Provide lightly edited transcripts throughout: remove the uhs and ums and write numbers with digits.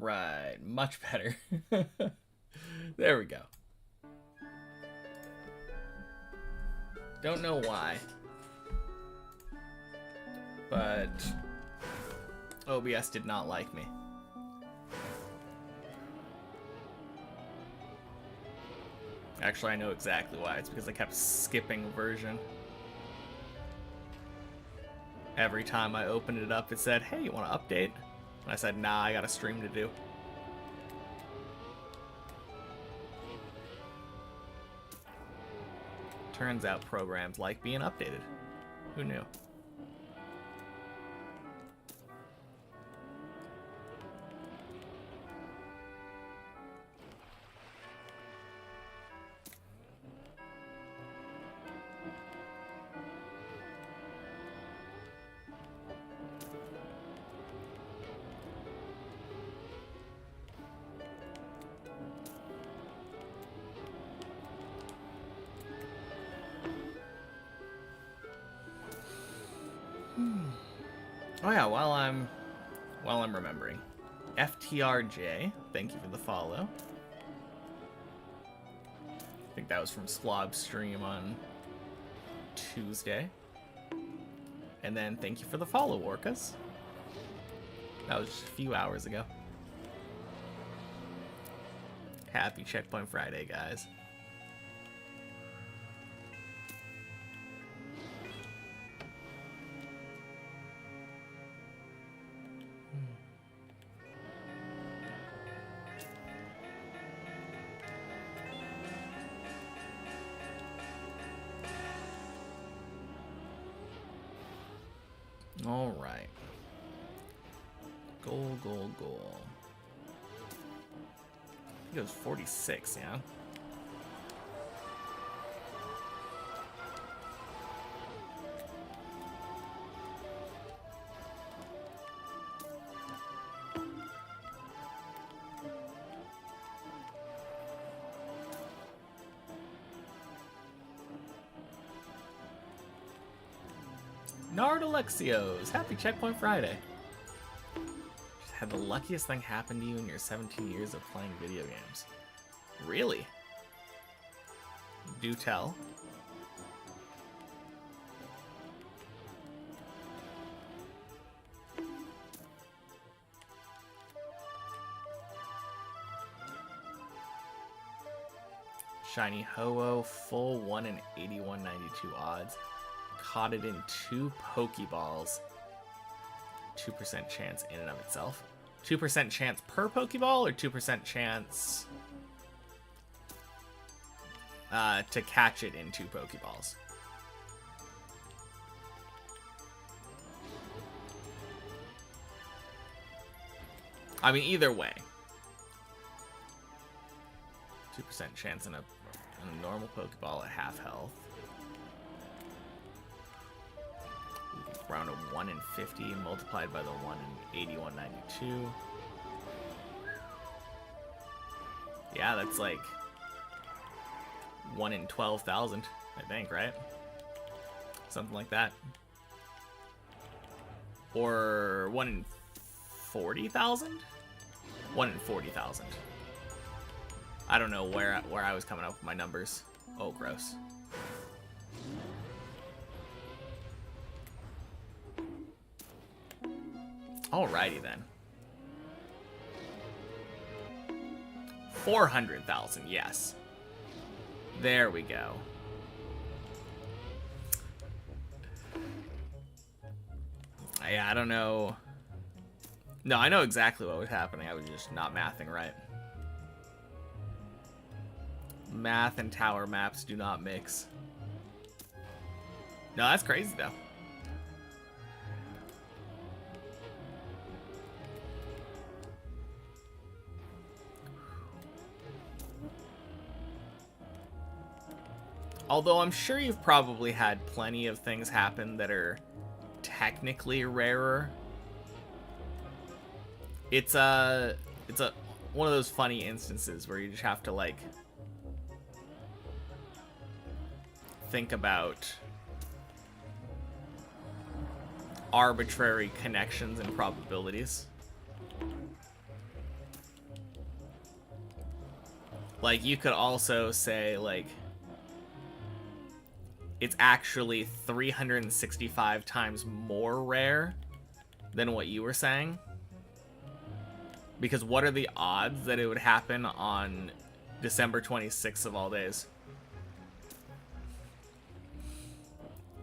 right, much better. There we go. Don't know why, but OBS did not like me. Actually, I know exactly why. It's because I kept skipping a version. Every time I opened it up, it said, hey, you want to update? And I said, nah, I got a stream to do. Turns out programs like being updated. Who knew? Oh yeah, while I'm remembering. FTRJ, thank you for the follow. I think that was from Slob's stream on Tuesday. And then thank you for the follow, Orcas. That was just a few hours ago. Happy Checkpoint Friday, guys. All right. Goal, goal, goal. I think it was 46, yeah? Nard Alexios, happy Checkpoint Friday. Just had the luckiest thing happen to you in your 17 years of playing video games. Really? Do tell. Shiny Ho-Oh, full 1 in 81.92 odds. Caught it in 2 Pokeballs. 2% chance in and of itself. 2% chance per Pokeball, or 2% chance to catch it in 2 Pokeballs? I mean, either way. 2% chance in a normal Pokeball at half health. Around a 1 in 50 multiplied by the 1 in 81.92. Yeah, that's like 1 in 12,000, I think, right? Something like that. Or 1 in 40,000? 1 in 40,000. I don't know where I was coming up with my numbers. Oh, gross. Alrighty then. 400,000, yes. There we go. Yeah, I don't know. No, I know exactly what was happening. I was just not mathing right. Math and tower maps do not mix. No, that's crazy though. Although I'm sure you've probably had plenty of things happen that are technically rarer. It's one of those funny instances where you just have to like think about arbitrary connections and probabilities. Like, you could also say, like, it's actually 365 times more rare than what you were saying. Because what are the odds that it would happen on December 26th of all days?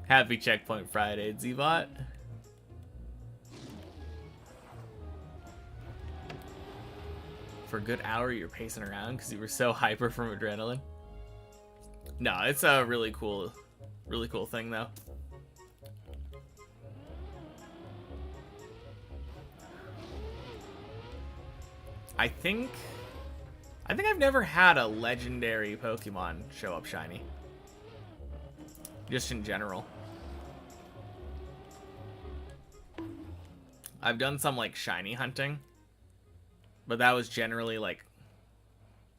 Happy Checkpoint Friday, Z-Bot. For a good hour, you're pacing around because you were so hyper from adrenaline. No, it's a really cool thing, though. I think I've never had a legendary Pokemon show up shiny. Just in general. I've done some, like, shiny hunting. But that was generally, like,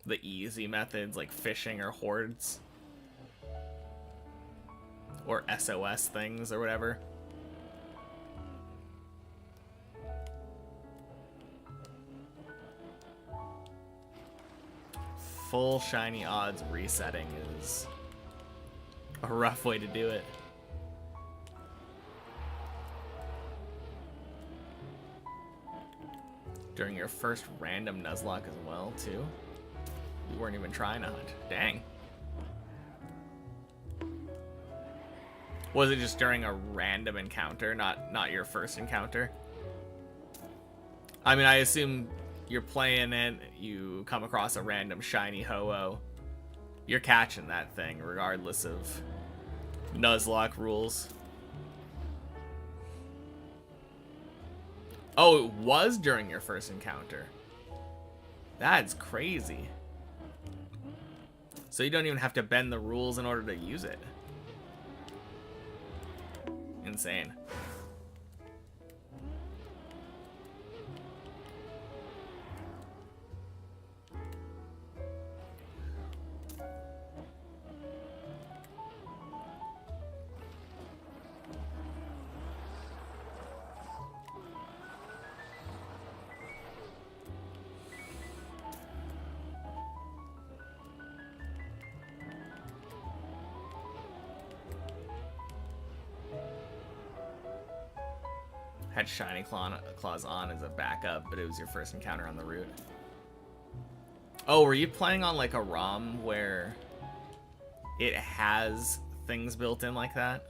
the easy methods, like fishing or hordes. Or SOS things or whatever. Full shiny odds resetting is a rough way to do it. During your first random Nuzlocke as well, too. You weren't even trying to hunt. Dang. Was it just during a random encounter, not your first encounter? I mean, I assume you're playing it, you come across a random shiny Ho-Oh. You're catching that thing, regardless of Nuzlocke rules. Oh, it was during your first encounter. That's crazy. So you don't even have to bend the rules in order to use it. Insane. Had Shiny Claws on as a backup, but it was your first encounter on the route. Oh, were you playing on like a ROM where it has things built in like that?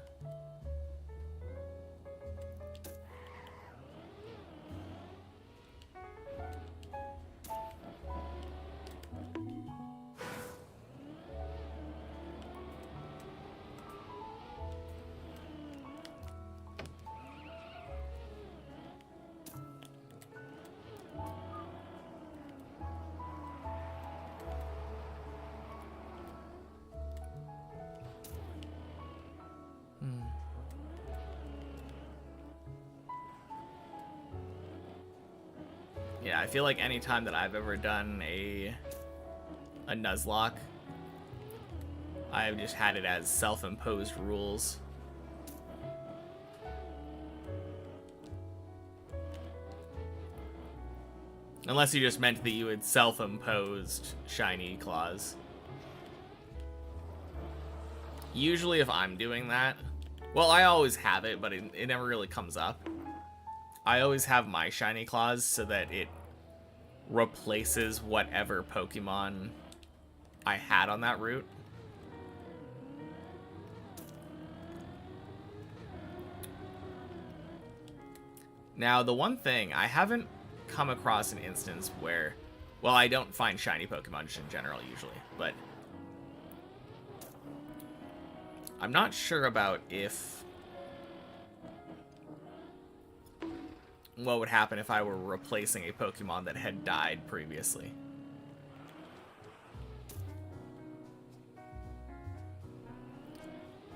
Yeah, I feel like any time that I've ever done a Nuzlocke, I've just had it as self-imposed rules. Unless you just meant that you had self-imposed Shiny Claws. Usually if I'm doing that, well, I always have it, but it never really comes up. I always have my Shiny Claws so that it replaces whatever Pokemon I had on that route. Now, the one thing, I haven't come across an instance where, well, I don't find shiny Pokemon just in general usually, but I'm not sure about what would happen if I were replacing a Pokemon that had died previously.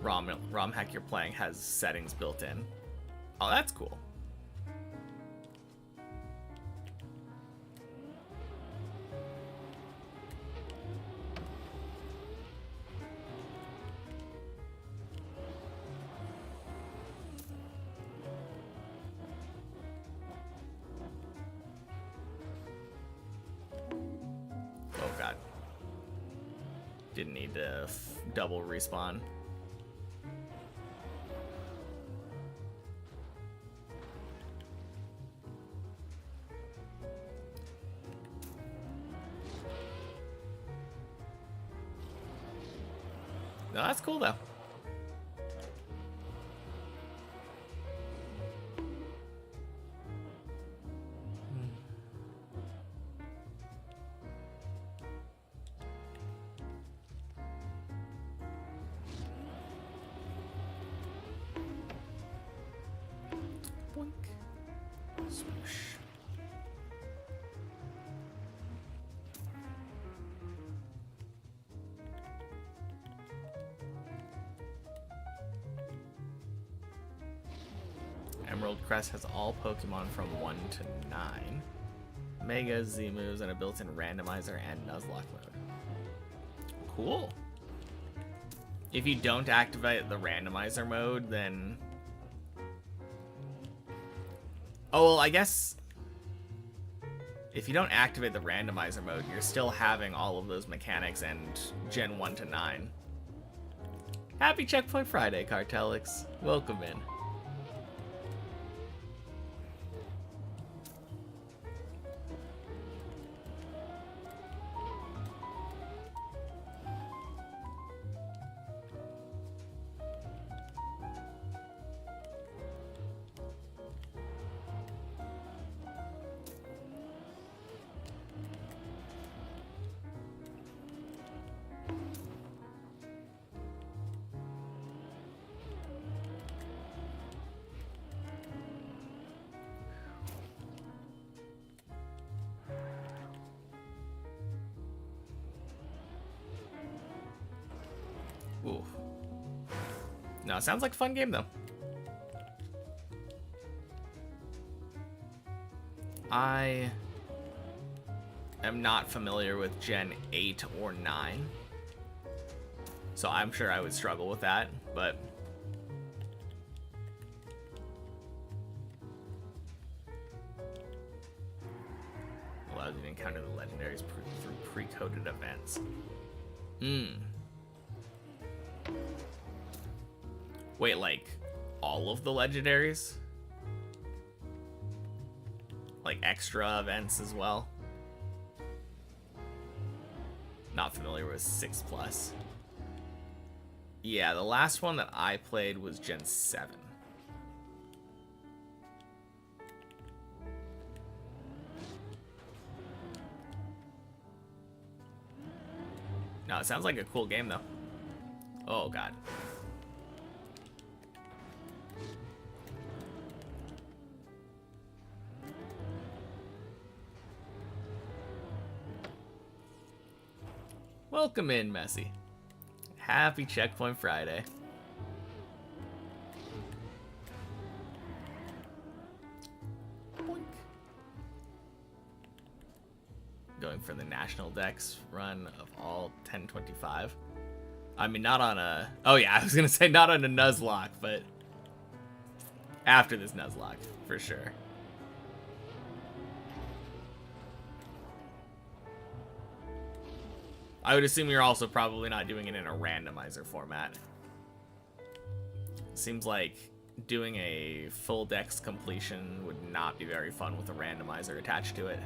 ROM hack you're playing has settings built in. Oh, that's cool. Oh god. Didn't need to double respawn. No, that's cool though. Boink. Swoosh. Emerald Crest has all Pokemon from 1 to 9. Mega, Z-moves, and a built-in randomizer and Nuzlocke mode. Cool. If you don't activate the randomizer mode, then... Oh, well, I guess... If you don't activate the randomizer mode, you're still having all of those mechanics and Gen 1 to 9. Happy Checkpoint Friday, Cartelix. Welcome in. Ooh. No, sounds like a fun game though. I am not familiar with Gen 8 or 9, so I'm sure I would struggle with that, but allows you to encounter the legendaries through pre-coded events. Wait, like all of the legendaries? Like extra events as well? Not familiar with 6+. Yeah, the last one that I played was Gen 7. No, it sounds like a cool game though. Oh god. Welcome in, Messi. Happy Checkpoint Friday. Boink. Going for the national dex run of all 1025. I mean, not on a... Oh yeah, I was gonna say not on a Nuzlocke, but after this Nuzlocke, for sure. I would assume you're also probably not doing it in a randomizer format. Seems like doing a full dex completion would not be very fun with a randomizer attached to it.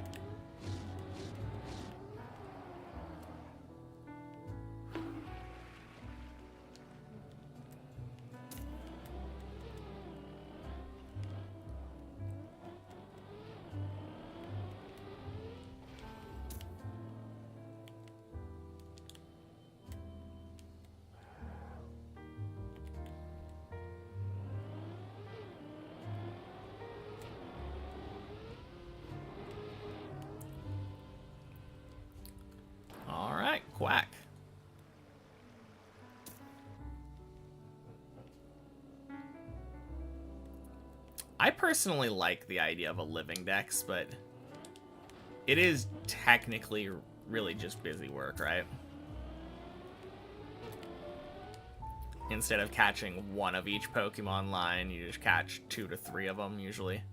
Quack. I personally like the idea of a living dex, but it is technically really just busy work, right? Instead of catching one of each Pokemon line, you just catch 2 to 3 of them usually.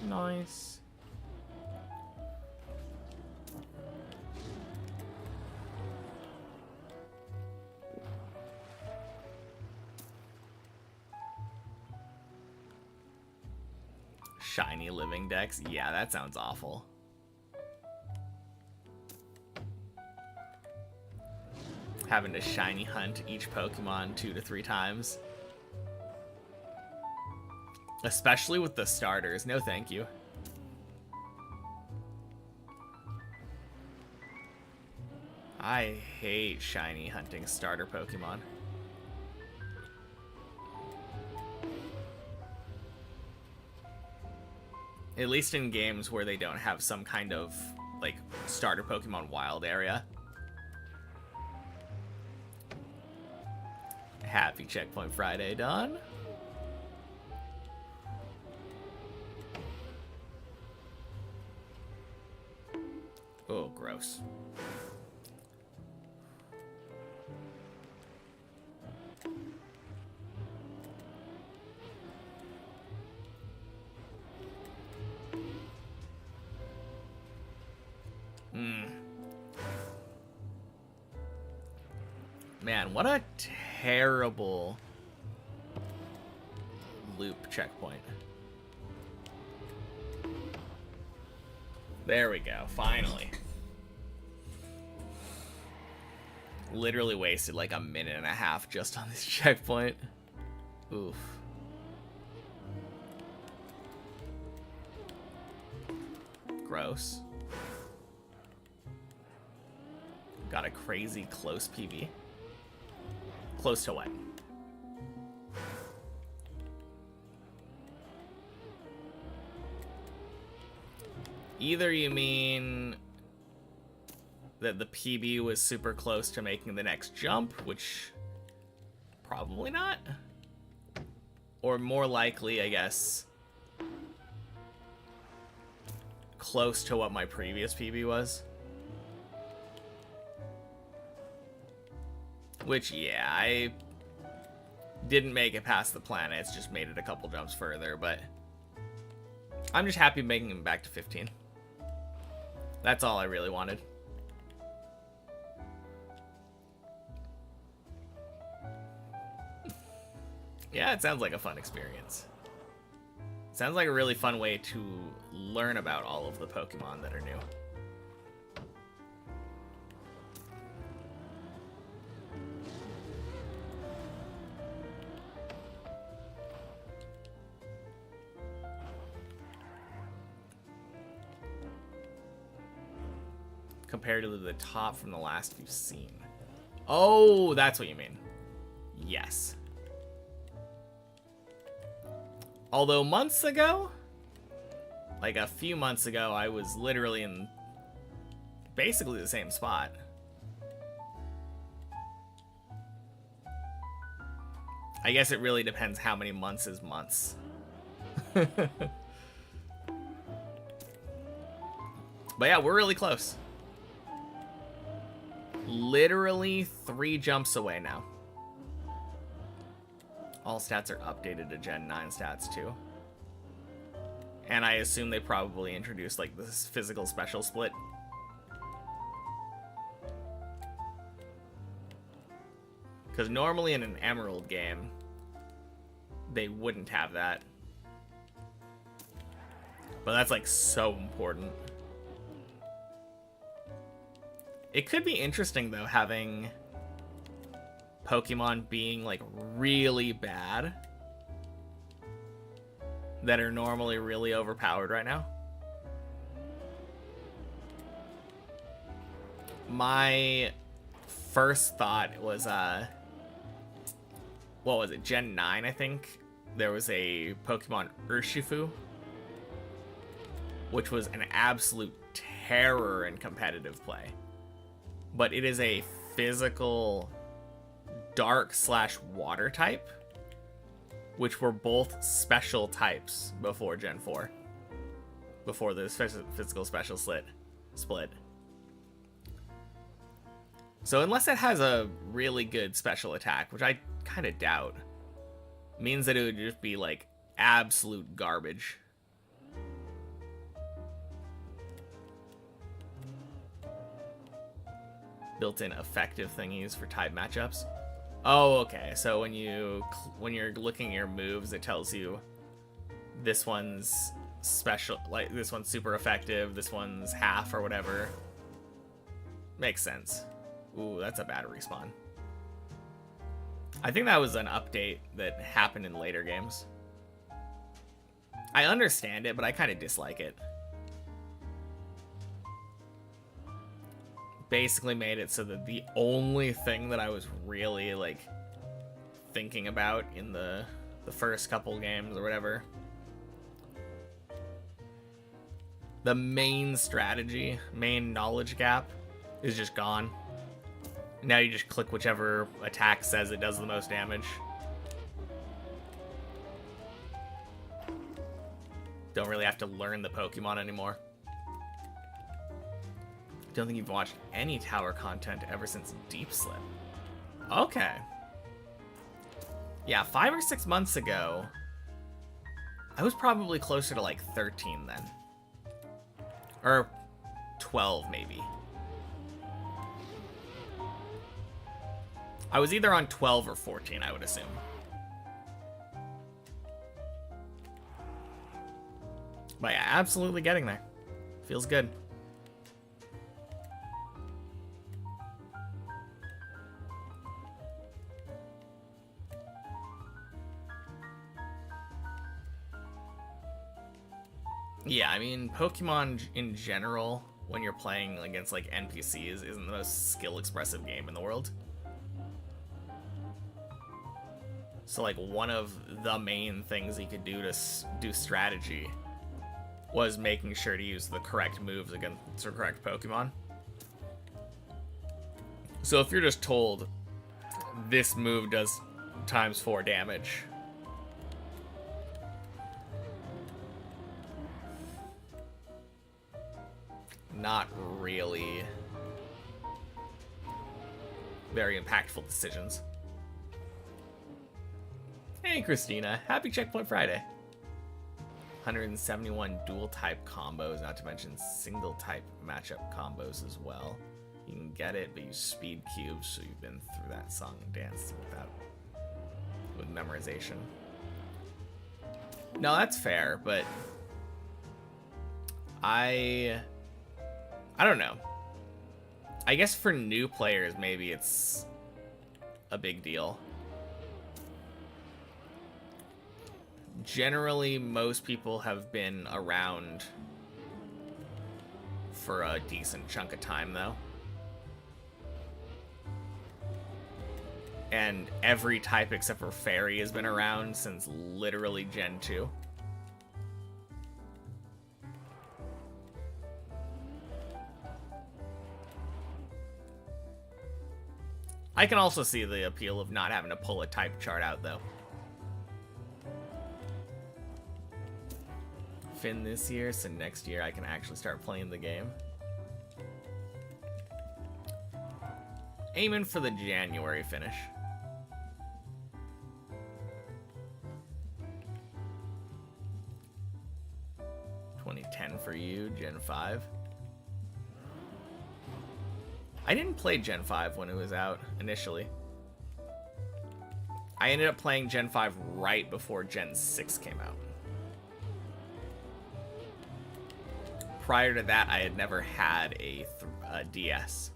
Nice. Shiny living dex. Yeah, that sounds awful. Having to shiny hunt each Pokemon 2 to 3 times. Especially with the starters. No thank you. I hate shiny hunting starter Pokemon. At least in games where they don't have some kind of, like, starter Pokemon wild area. Happy Checkpoint Friday, Don. Oh, gross. Man, what a terrible loop checkpoint. There we go, finally. Literally wasted like a minute and a half just on this checkpoint. Oof. Gross. Got a crazy close PB. Close to what? Either you mean that the PB was super close to making the next jump, which probably not. Or more likely, I guess, close to what my previous PB was. Which, yeah, I didn't make it past the planets, just made it a couple jumps further, but I'm just happy making him back to 15. That's all I really wanted. Yeah, it sounds like a fun experience. Sounds like a really fun way to learn about all of the Pokemon that are new. Compared to the top from the last you've seen. Oh, that's what you mean. Yes. Although months ago, like a few months ago, I was literally in basically the same spot. I guess it really depends how many months is months. But yeah, we're really close. Literally 3 jumps away now. All stats are updated to Gen 9 stats too. And I assume they probably introduced like this physical special split. Because normally in an Emerald game, they wouldn't have that. But that's like so important. It could be interesting though, having Pokemon being like really bad that are normally really overpowered right now. My first thought was what was it, Gen 9 I think? There was a Pokemon Urshifu, which was an absolute terror in competitive play. But it is a physical dark/water type, which were both special types before Gen 4. Before the physical special split. So unless it has a really good special attack, which I kind of doubt, means that it would just be like absolute garbage. built-in effective thingies for type matchups. Oh, okay. So when you're looking at your moves, it tells you this one's special, like this one's super effective, this one's half or whatever. Makes sense. Ooh, that's a bad respawn. I think that was an update that happened in later games. I understand it, but I kind of dislike it. Basically made it so that the only thing that I was really like thinking about in the first couple games or whatever, the main strategy, main knowledge gap is just gone. Now you just click whichever attack says it does the most damage. Don't really have to learn the Pokemon anymore. Don't think you've watched any tower content ever since Deep Slip. Okay. Yeah, 5 or 6 months ago, I was probably closer to like 13 then. Or 12 maybe. I was either on 12 or 14, I would assume. But yeah, absolutely getting there. Feels good. Yeah, I mean, Pokemon in general, when you're playing against like NPCs, isn't the most skill-expressive game in the world. So like one of the main things you could do to do strategy was making sure to use the correct moves against the correct Pokemon. So if you're just told this move does ×4 damage, not really very impactful decisions. Hey Christina, happy Checkpoint Friday. 171 dual type combos, not to mention single type matchup combos as well. You can get it, but use speed cubes, so you've been through that song and dance with memorization. No, that's fair, but I don't know. I guess for new players, maybe it's a big deal. Generally, most people have been around for a decent chunk of time, though. And every type except for Fairy has been around since literally Gen 2. I can also see the appeal of not having to pull a type chart out, though. Finn this year, so next year I can actually start playing the game. Aiming for the January finish. $2010 for you, Gen 5. I didn't play Gen 5 when it was out initially. I ended up playing Gen 5 right before Gen 6 came out. Prior to that, I had never had a DS.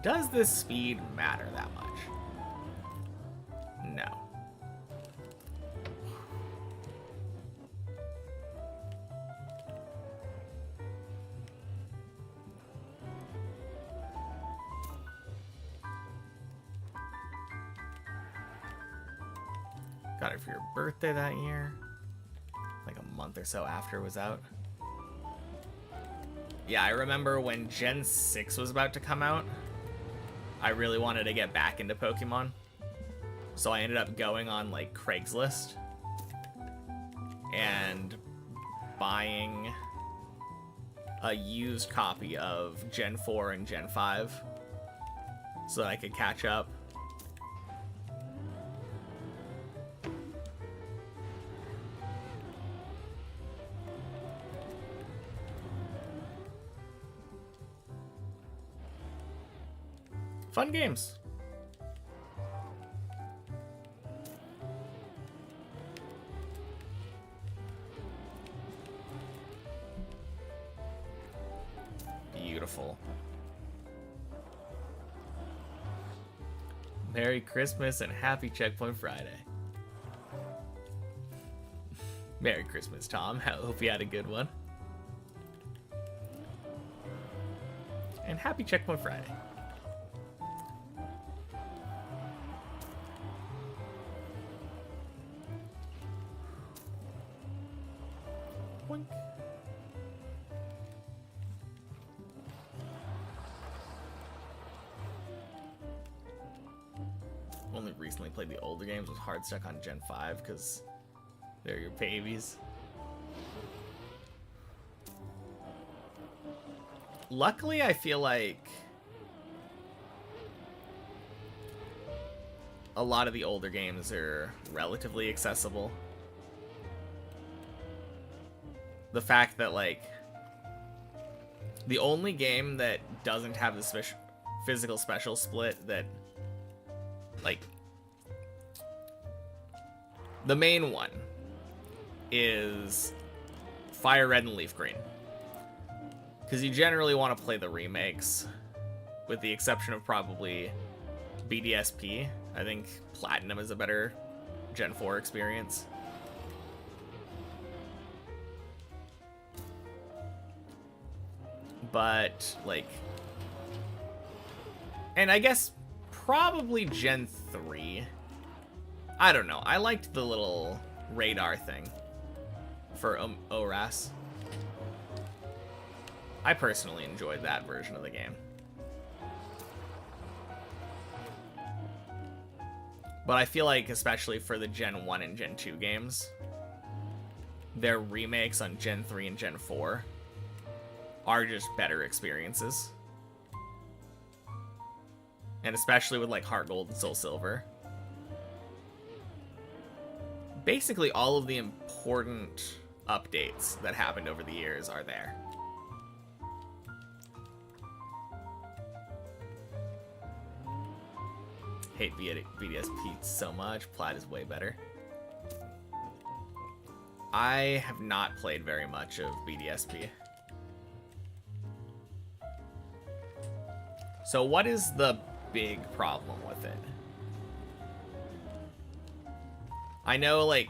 Does this speed matter that much? No. Got it for your birthday that year. Like a month or so after it was out. Yeah, I remember when Gen 6 was about to come out, I really wanted to get back into Pokemon. So I ended up going on like Craigslist and buying a used copy of Gen 4 and Gen 5 so that I could catch up. Fun games. Beautiful. Merry Christmas and happy Checkpoint Friday. Merry Christmas, Tom. I hope you had a good one. And happy Checkpoint Friday. Boink. Only recently played the older games with hard stuck on Gen 5 because they're your babies. Luckily, I feel like a lot of the older games are relatively accessible. The fact that, like, the only game that doesn't have the physical special split that, like, the main one is Fire Red and Leaf Green. Because you generally want to play the remakes, with the exception of probably BDSP. I think Platinum is a better Gen 4 experience. But, like, and I guess probably Gen 3. I don't know. I liked the little radar thing for ORAS. I personally enjoyed that version of the game. But I feel like, especially for the Gen 1 and Gen 2 games, their remakes on Gen 3 and Gen 4 are just better experiences. And especially with, like, Heart Gold and Soul Silver. Basically, all of the important updates that happened over the years are there. Hate BDSP so much. Plat is way better. I have not played very much of BDSP. So what is the big problem with it? I know, like,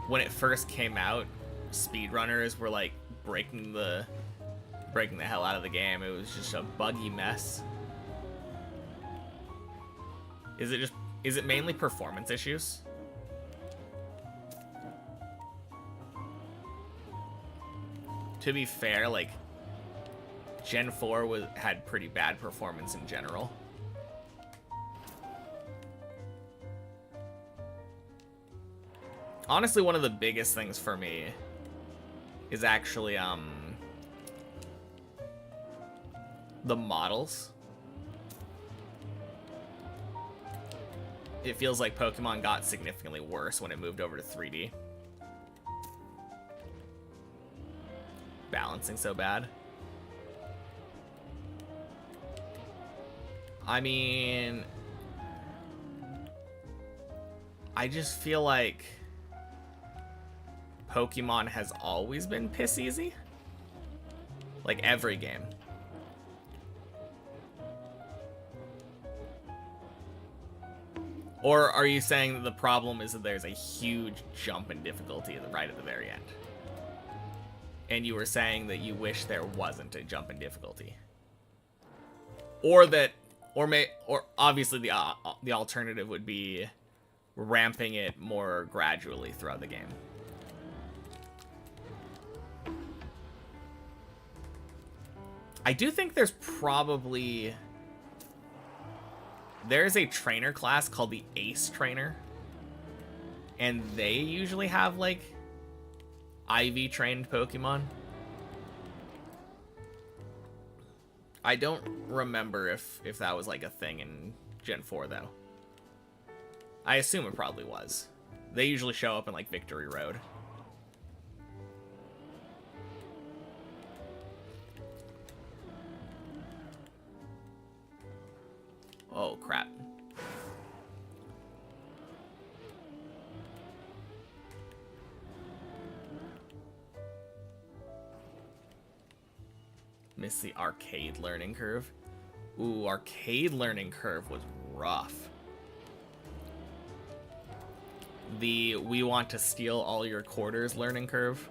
when it first came out, speedrunners were, like, breaking the hell out of the game. It was just a buggy mess. Is it mainly performance issues? To be fair, like, Gen 4 had pretty bad performance in general. Honestly, one of the biggest things for me is actually the models. It feels like Pokemon got significantly worse when it moved over to 3D. Balancing so bad. I mean, I just feel like Pokemon has always been piss easy. Like, every game. Or are you saying that the problem is that there's a huge jump in difficulty right at the very end? And you were saying that you wish there wasn't a jump in difficulty. Or that, or obviously the alternative would be ramping it more gradually throughout the game. I do think there's a trainer class called the Ace Trainer, and they usually have, like, IV trained Pokemon. I don't remember if that was like a thing in Gen 4 though. I assume it probably was. They usually show up in like Victory Road. Oh crap. Missed the arcade learning curve. Ooh, arcade learning curve was rough. The we want to steal all your quarters learning curve.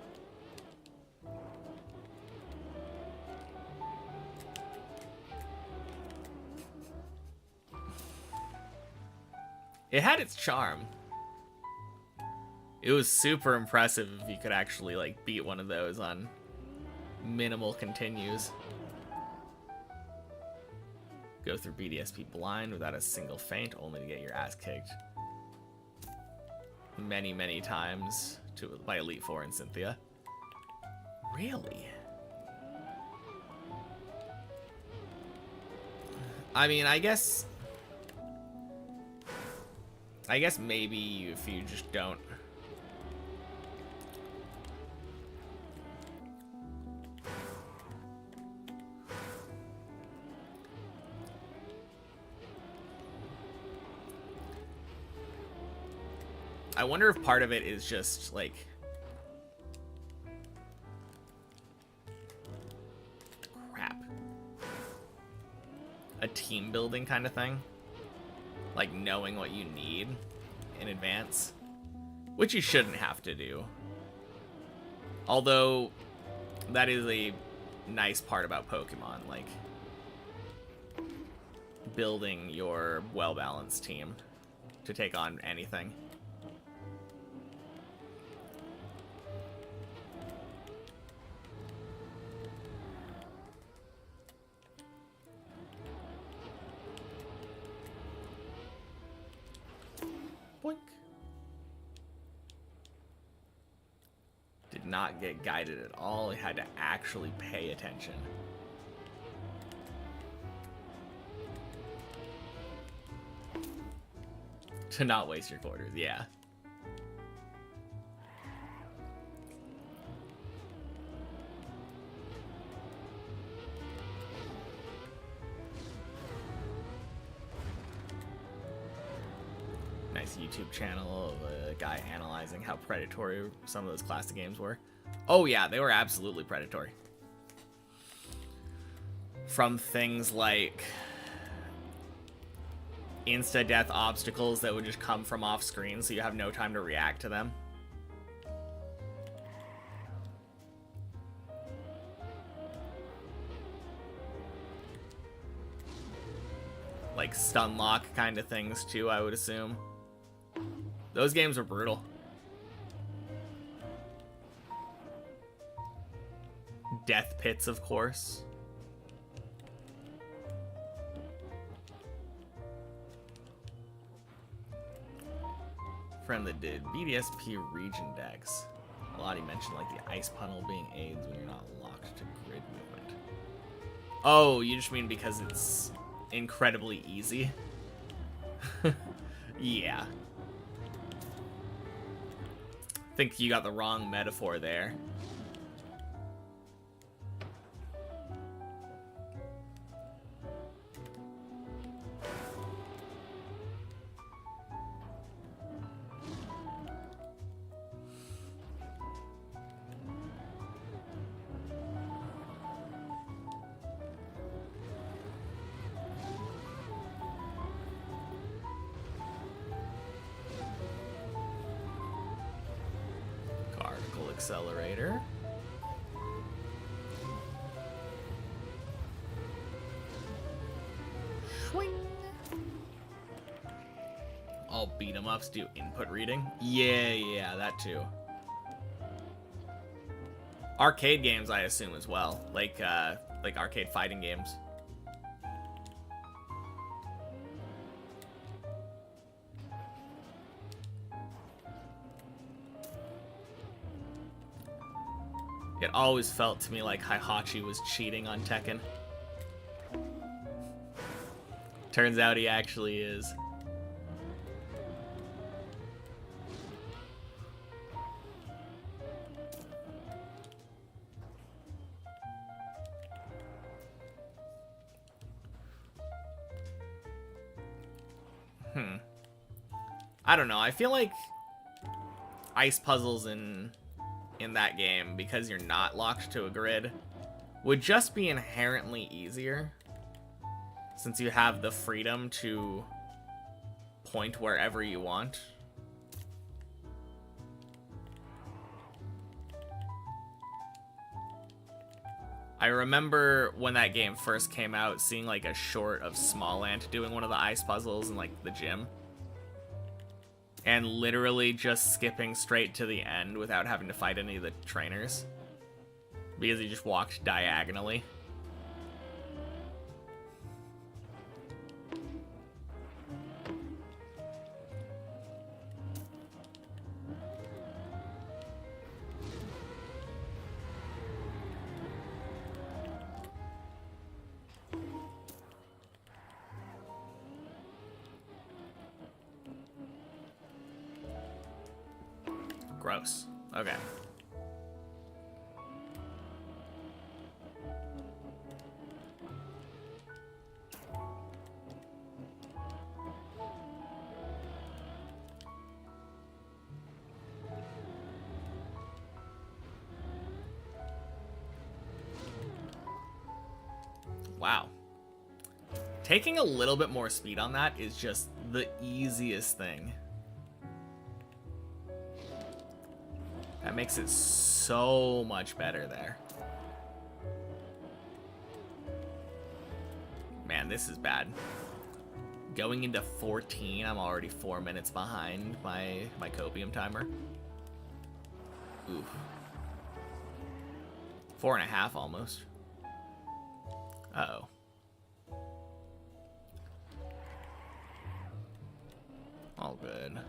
It had its charm. It was super impressive if you could actually like beat one of those on minimal continues. Go through BDSP blind without a single feint, only to get your ass kicked many, many times by Elite Four and Cynthia. Really? I mean, I guess maybe if you just don't. I wonder if part of it is just like crap. A team building kind of thing. Like knowing what you need in advance, which you shouldn't have to do. Although that is a nice part about Pokemon, like building your well-balanced team to take on anything. Boink. Did not get guided at all. He had to actually pay attention. To not waste your quarters, yeah. Nice YouTube channel of a guy analyzing how predatory some of those classic games were. Oh yeah, they were absolutely predatory. From things like insta-death obstacles that would just come from off screen so you have no time to react to them. Like stun lock kind of things too, I would assume. Those games were brutal. Death pits, of course. Friend that did BDSP region decks. Lottie mentioned like the ice puddle being aids when you're not locked to grid movement. Oh, you just mean because it's incredibly easy? Yeah. Think you got the wrong metaphor there. Accelerator. Swing. All beat 'em ups do input reading. Yeah, that too. Arcade games, I assume as well, like arcade fighting games. It always felt to me like Heihachi was cheating on Tekken. Turns out he actually is. I don't know. I feel like ice puzzles in that game, because you're not locked to a grid, would just be inherently easier, since you have the freedom to point wherever you want. I remember when that game first came out, seeing like a short of Smallant doing one of the ice puzzles in like the gym, and literally just skipping straight to the end without having to fight any of the trainers, because he just walked diagonally. Gross. Okay. Wow. Taking a little bit more speed on that is just the easiest thing. That makes it so much better there. Man, this is bad. Going into 14, I'm already 4 minutes behind my copium timer. Oof. 4.5 almost. Uh-oh. All good.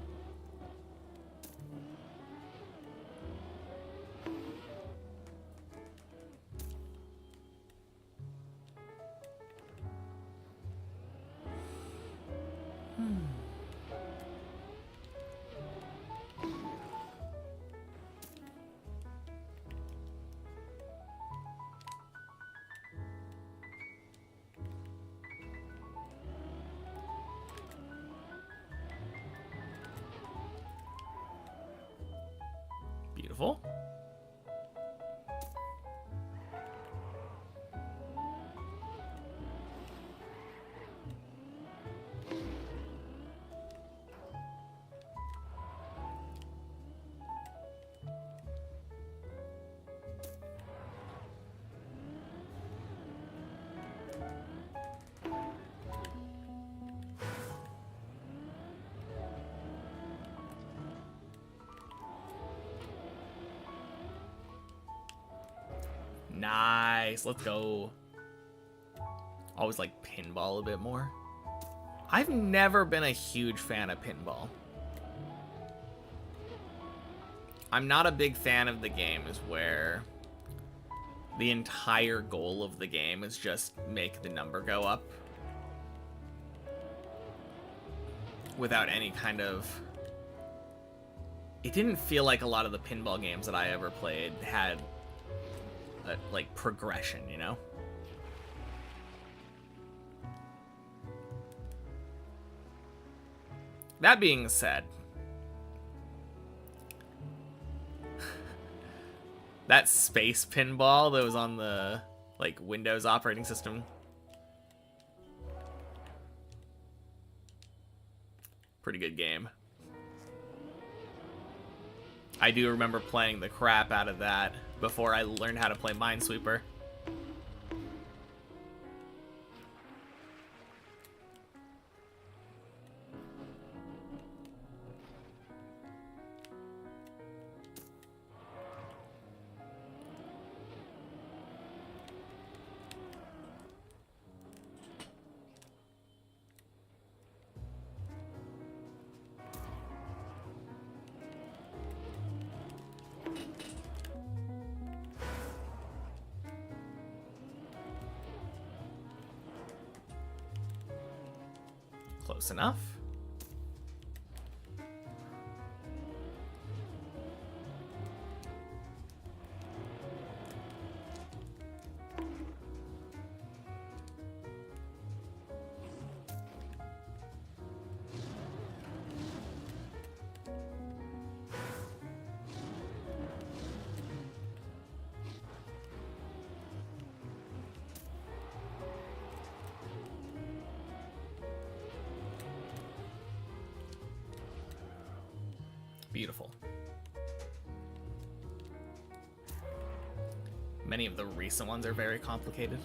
Beautiful. Nice, let's go. Always like pinball a bit more. I've never been a huge fan of pinball. I'm not a big fan of the games where the entire goal of the game is just make the number go up without any kind of... It didn't feel like a lot of the pinball games that I ever played had like progression, you know? That being said, that space pinball that was on the like Windows operating system, pretty good game. I do remember playing the crap out of that before I learned how to play Minesweeper. Close enough. Beautiful. Many of the recent ones are very complicated.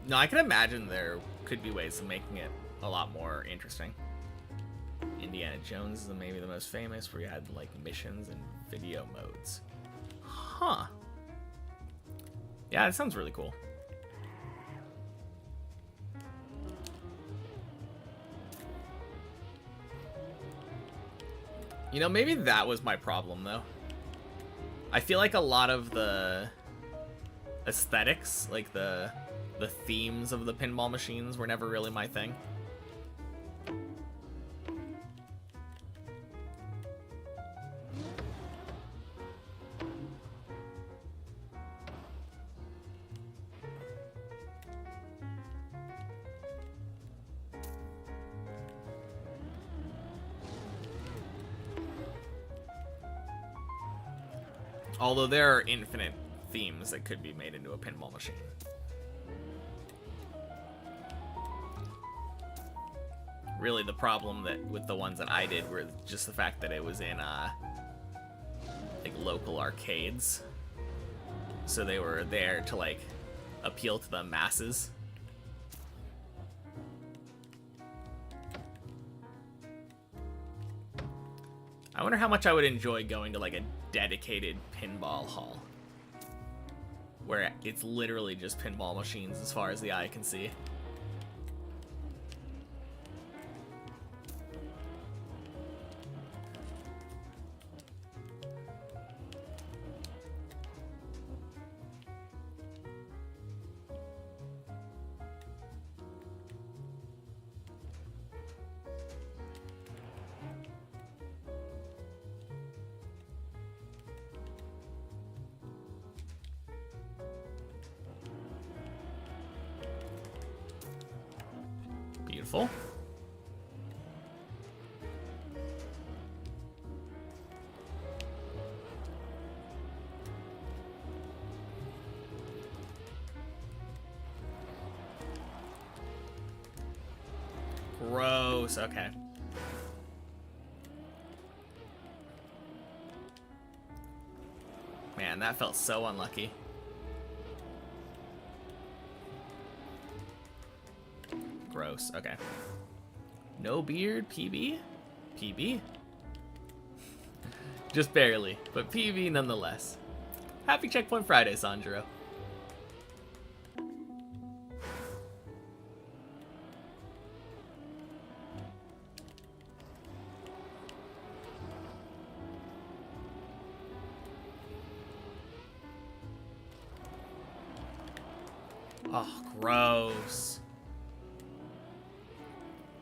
No, I can imagine there could be ways of making it a lot more interesting. Indiana Jones is maybe the most famous, where you had like missions and video modes. Huh. Yeah, that sounds really cool. You know, maybe that was my problem, though. I feel like a lot of the aesthetics, like the themes of the pinball machines, were never really my thing. Although there are infinite themes that could be made into a pinball machine. Really, the problem that with the ones that I did were just the fact that it was in like local arcades, so they were there to like appeal to the masses. I wonder how much I would enjoy going to like a dedicated pinball hall where it's literally just pinball machines as far as the eye can see. Beautiful. Gross. Okay. Man, that felt so unlucky. Gross. Okay. No beard, PB? PB? Just barely, but PB nonetheless. Happy Checkpoint Friday, Sanjuro. Oh, gross.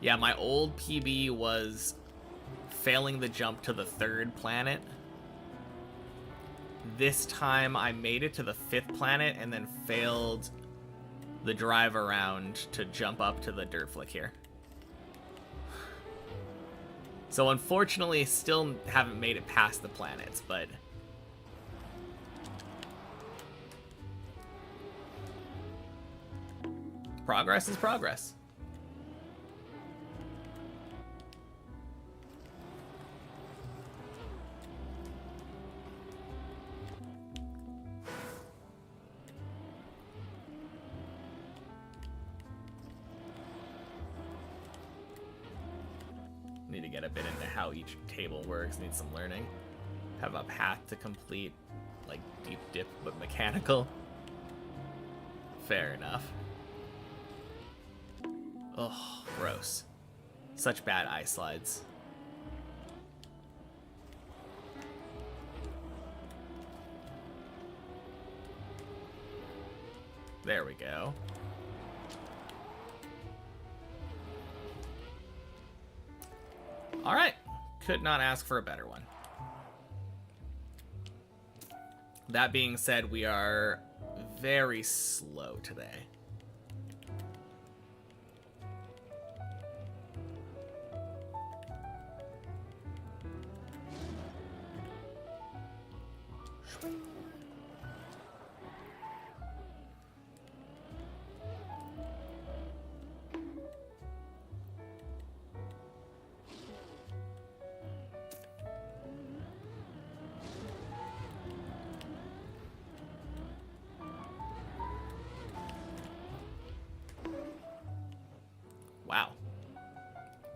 Yeah, my old PB was failing the jump to the 3rd planet. This time I made it to the 5th planet and then failed the drive around to jump up to the dirt flick here. So unfortunately, still haven't made it past the planets, but progress is progress. Need to get a bit into how each table works, need some learning. Have a path to complete, like deep dip but mechanical. Fair enough. Oh, gross. Such bad eye slides. There we go. Alright. Could not ask for a better one. That being said, we are very slow today. Wow.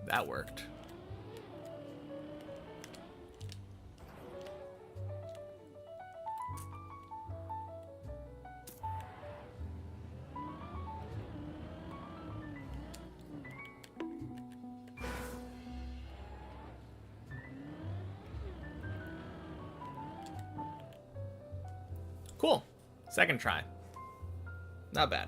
That worked. Cool. Second try. Not bad.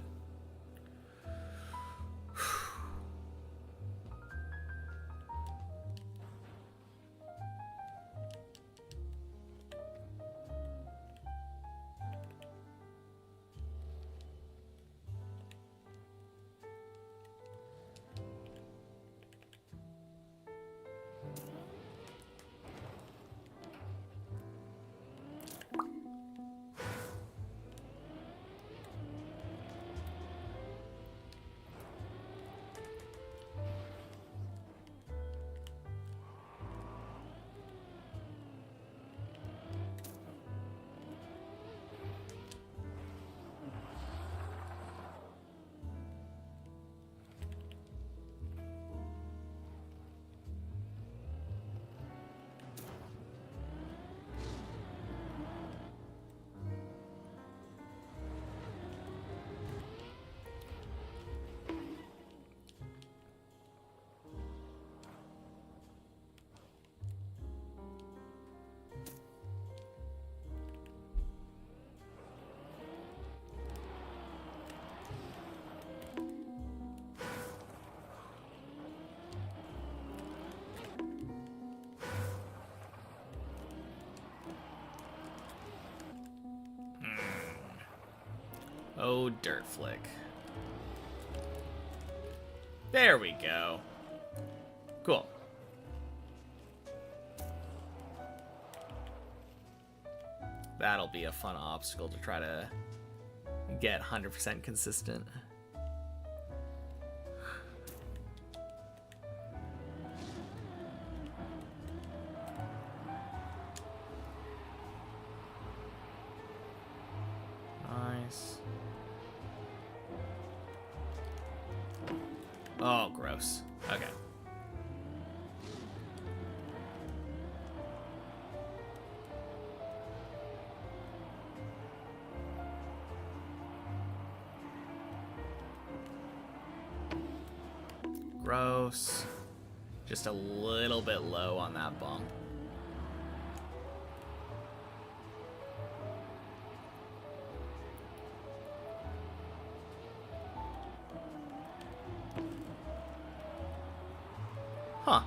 Oh, dirt flick. There we go. Cool. That'll be a fun obstacle to try to get 100% consistent. Nice. Oh, gross. Okay. Gross. Just a little bit low on that bump. Huh.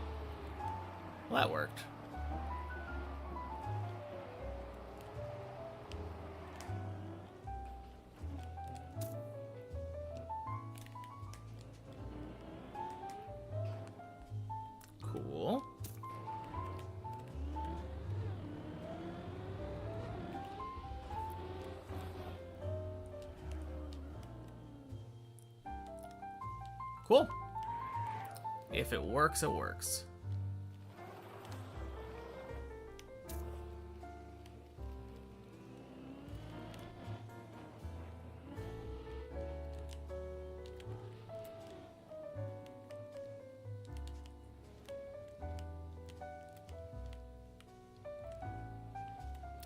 Well, that worked. Cool. Cool. If it works, it works.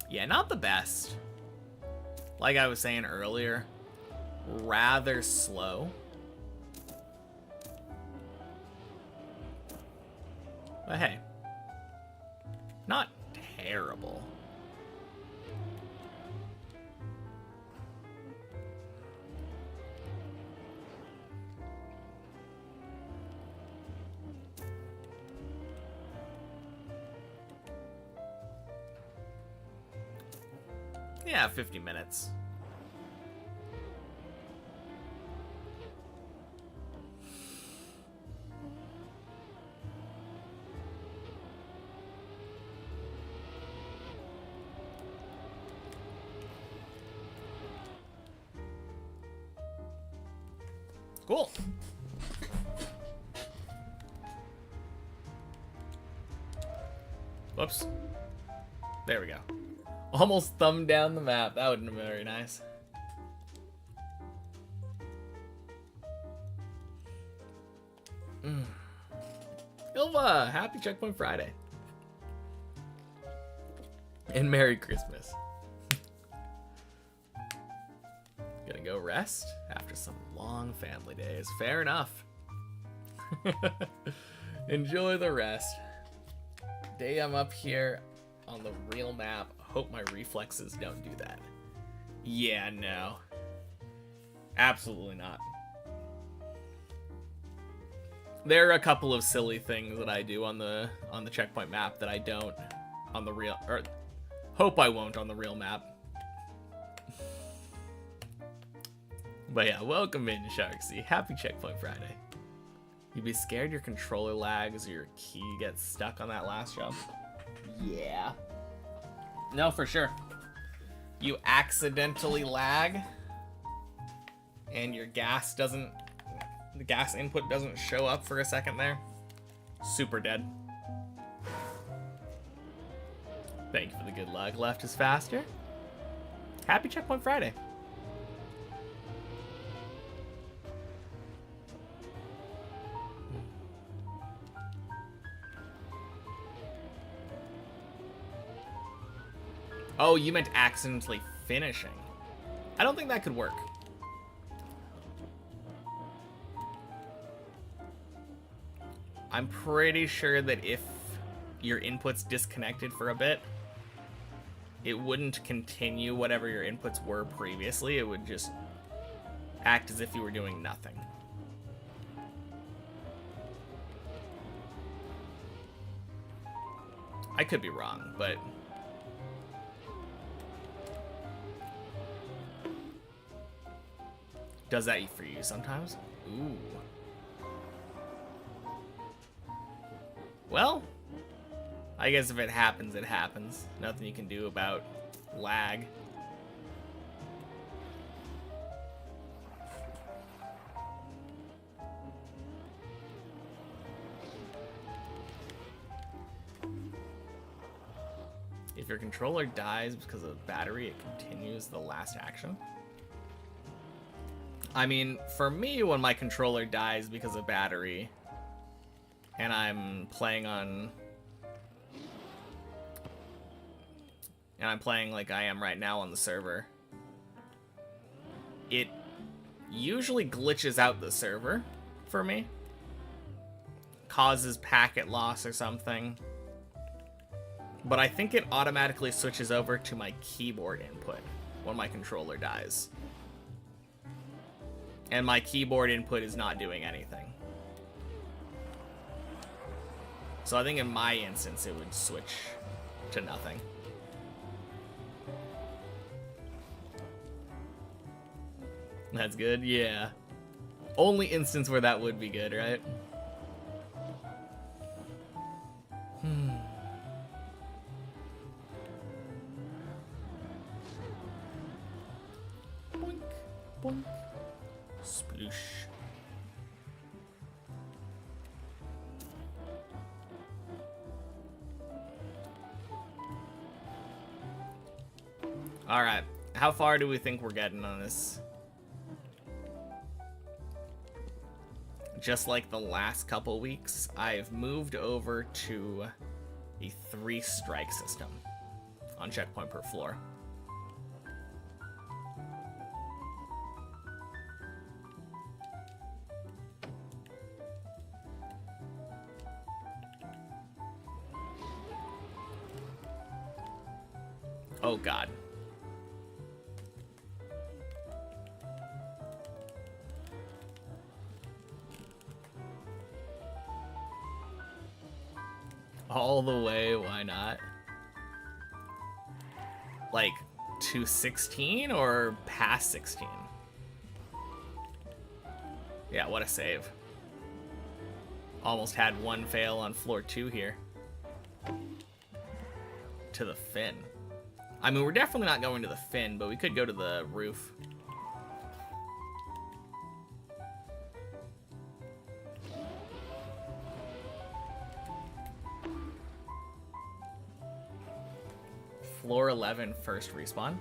Yeah, not the best. Like I was saying earlier, rather slow. But hey, not terrible. Yeah, 50 minutes. Cool. Whoops. There we go. Almost thumbed down the map. That wouldn't have been very nice. Ilva, happy Checkpoint Friday. And Merry Christmas. Gonna go rest after some long family days. Fair enough. Enjoy the rest. Day I'm up here on the real map. Hope my reflexes don't do that. Yeah, no. Absolutely not. There are a couple of silly things that I do on the checkpoint map that I don't on the real, or hope I won't on the real map. But yeah, welcome in, Sharksy. Happy Checkpoint Friday. You'd be scared your controller lags or your key gets stuck on that last jump? Yeah. No, for sure. You accidentally lag and your gas doesn't, the gas input doesn't show up for a second there. Super dead. Thank you for the good luck. Left is faster. Happy Checkpoint Friday. Oh, you meant accidentally finishing. I don't think that could work. I'm pretty sure that if your input's disconnected for a bit, it wouldn't continue whatever your inputs were previously. It would just act as if you were doing nothing. I could be wrong, but does that for you sometimes? Ooh. Well, I guess if it happens, it happens. Nothing you can do about lag. If your controller dies because of battery, it continues the last action. I mean, for me, when my controller dies because of battery, and I'm playing like I am right now on the server, it usually glitches out the server for me. Causes packet loss or something. But I think it automatically switches over to my keyboard input when my controller dies. And my keyboard input is not doing anything. So I think in my instance, it would switch to nothing. That's good, yeah. Only instance where that would be good, right? Boink, boink. Sploosh. Alright, how far do we think we're getting on this? Just like the last couple weeks, I've moved over to a 3-strike system on checkpoint per floor. Oh God. All the way, why not? Like, to 16 or past 16? Yeah, what a save. Almost had one fail on floor 2 here. To the fin. I mean, we're definitely not going to the fin, but we could go to the roof. Floor 11 first respawn.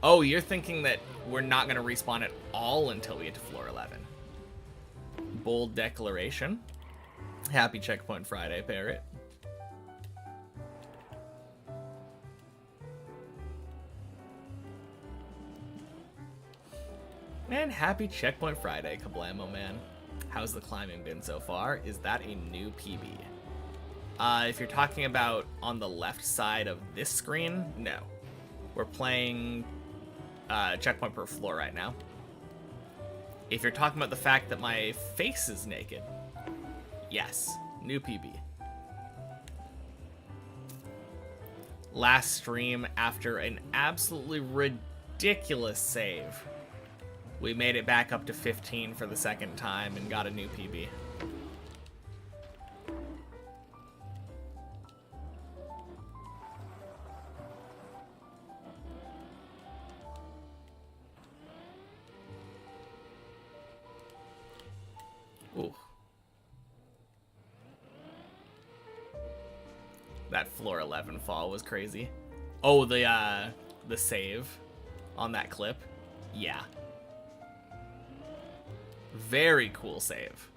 Oh, you're thinking that we're not going to respawn at all until we get to floor 11. Bold declaration. Happy Checkpoint Friday, Parrot. And happy Checkpoint Friday, Kablamo Man. How's the climbing been so far? Is that a new PB? If you're talking about on the left side of this screen, no. We're playing checkpoint per floor right now. If you're talking about the fact that my face is naked, yes, new PB. Last stream, after an absolutely ridiculous save, we made it back up to 15 for the second time and got a new PB. Ooh. That floor 11 fall was crazy. Oh, the save on that clip. Yeah. Very cool save.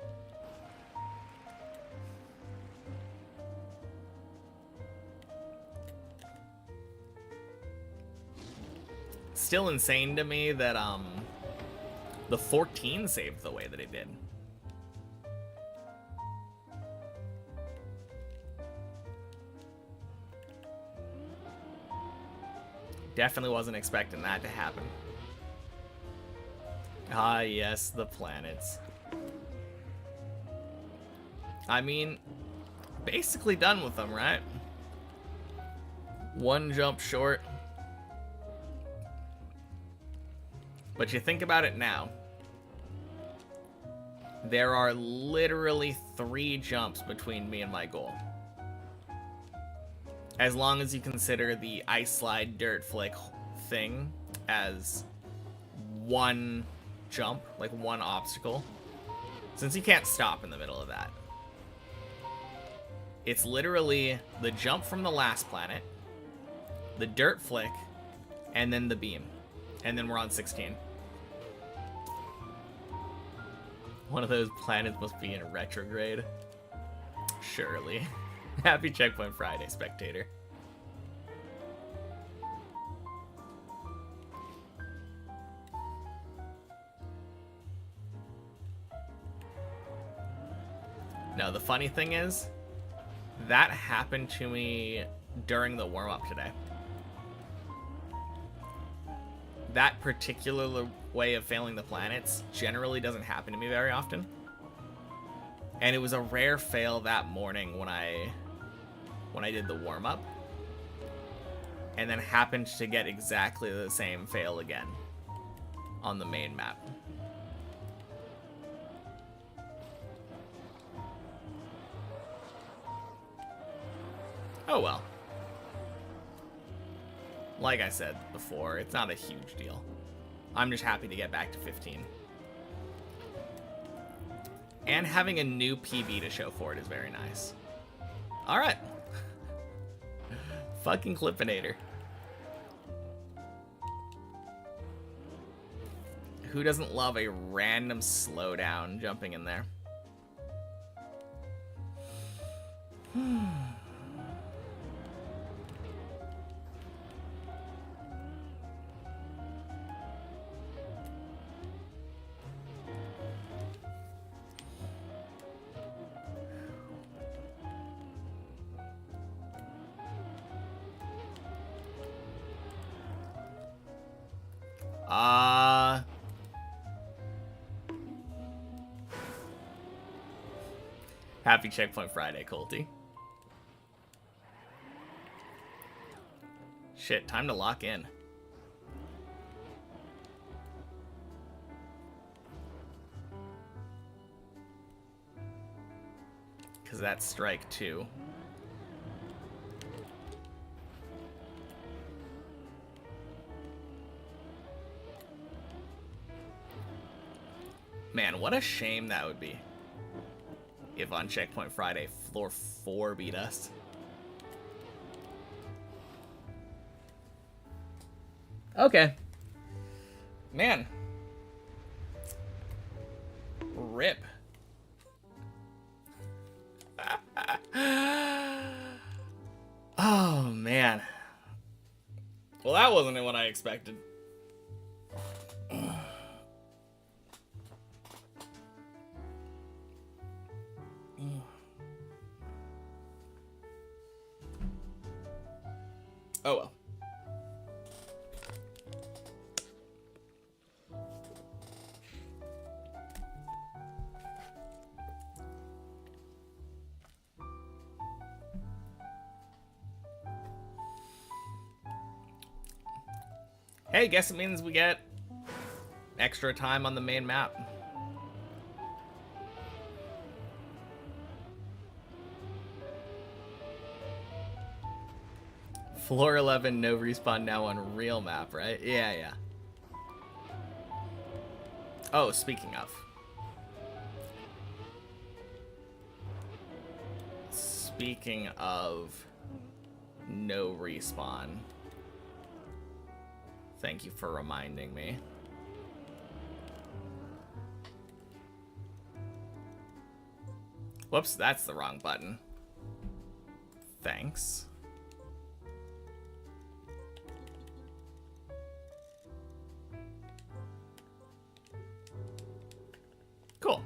Still insane to me that the 14 saved the way that it did. Definitely wasn't expecting that to happen. Ah, yes, the planets. I mean, basically done with them, right? One jump short. But you think about it now. There are literally 3 jumps between me and my goal. As long as you consider the ice slide dirt flick thing as one jump, like one obstacle, since you can't stop in the middle of that. It's literally the jump from the last planet, the dirt flick, and then the beam. And then we're on 16. One of those planets must be in retrograde. Surely. Happy Checkpoint Friday, spectator. No, the funny thing is, that happened to me during the warm-up today. That particular way of failing the planets generally doesn't happen to me very often. And it was a rare fail that morning when I did the warm-up. And then happened to get exactly the same fail again on the main map. Oh well. Like I said before, it's not a huge deal. I'm just happy to get back to 15. And having a new PB to show for it is very nice. Alright. Fucking Clippinator. Who doesn't love a random slowdown jumping in there? Happy Checkpoint Friday, Colty. Shit, time to lock in. Because that's strike 2. Man, what a shame that would be. If on Checkpoint Friday, floor 4 beat us. Okay. Man. Rip. Oh, man. Well, that wasn't what I expected. Oh well. Hey, guess it means we get extra time on the main map. Floor 11, no respawn now on real map, right? Yeah, yeah. Oh, speaking of. Speaking of no respawn. Thank you for reminding me. Whoops, that's the wrong button. Thanks. Cool.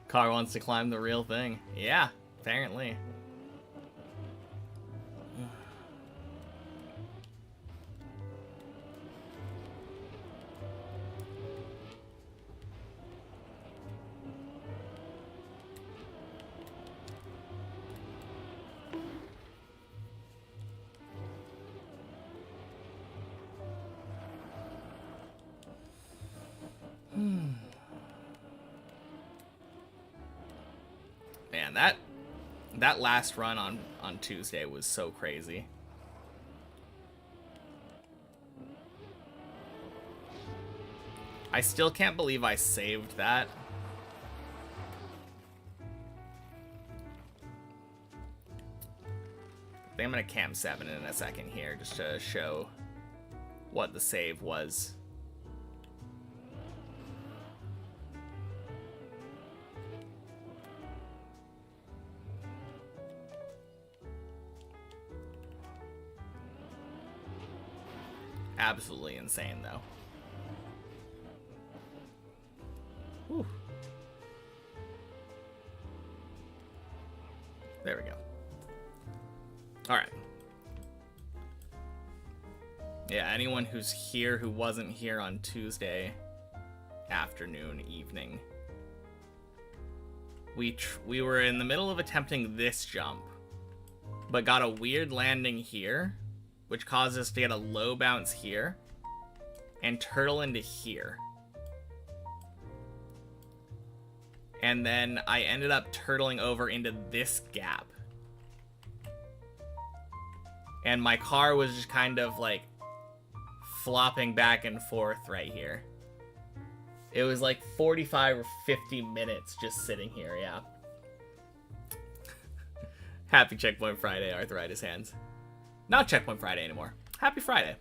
Car wants to climb the real thing. Yeah, apparently. Man, that last run on Tuesday was so crazy. I still can't believe I saved that. I think I'm gonna cam 7 in a second here just to show what the save was. Absolutely insane, though. Whew. There we go. All right. Yeah, anyone who's here who wasn't here on Tuesday afternoon, evening. We were in the middle of attempting this jump, but got a weird landing here, which caused us to get a low bounce here and turtle into here. And then I ended up turtling over into this gap. And my car was just kind of like flopping back and forth right here. It was like 45 or 50 minutes just sitting here, yeah. Happy Checkpoint Friday, Arthritis Hands. Not Checkpoint Friday anymore. Happy Friday.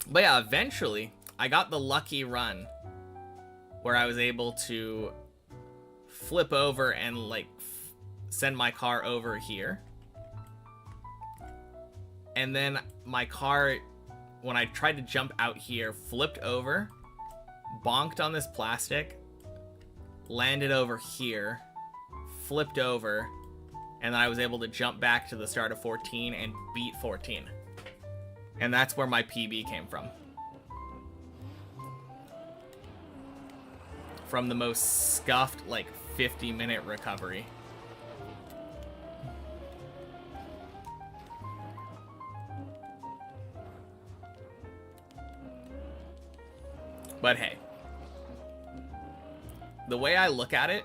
But yeah, eventually, I got the lucky run where I was able to flip over and, like, send my car over here. And then my car, when I tried to jump out here, flipped over, bonked on this plastic, landed over here, flipped over, and then I was able to jump back to the start of 14 and beat 14. And that's where my PB came from. From the most scuffed, like, 50-minute recovery. But hey, the way I look at it,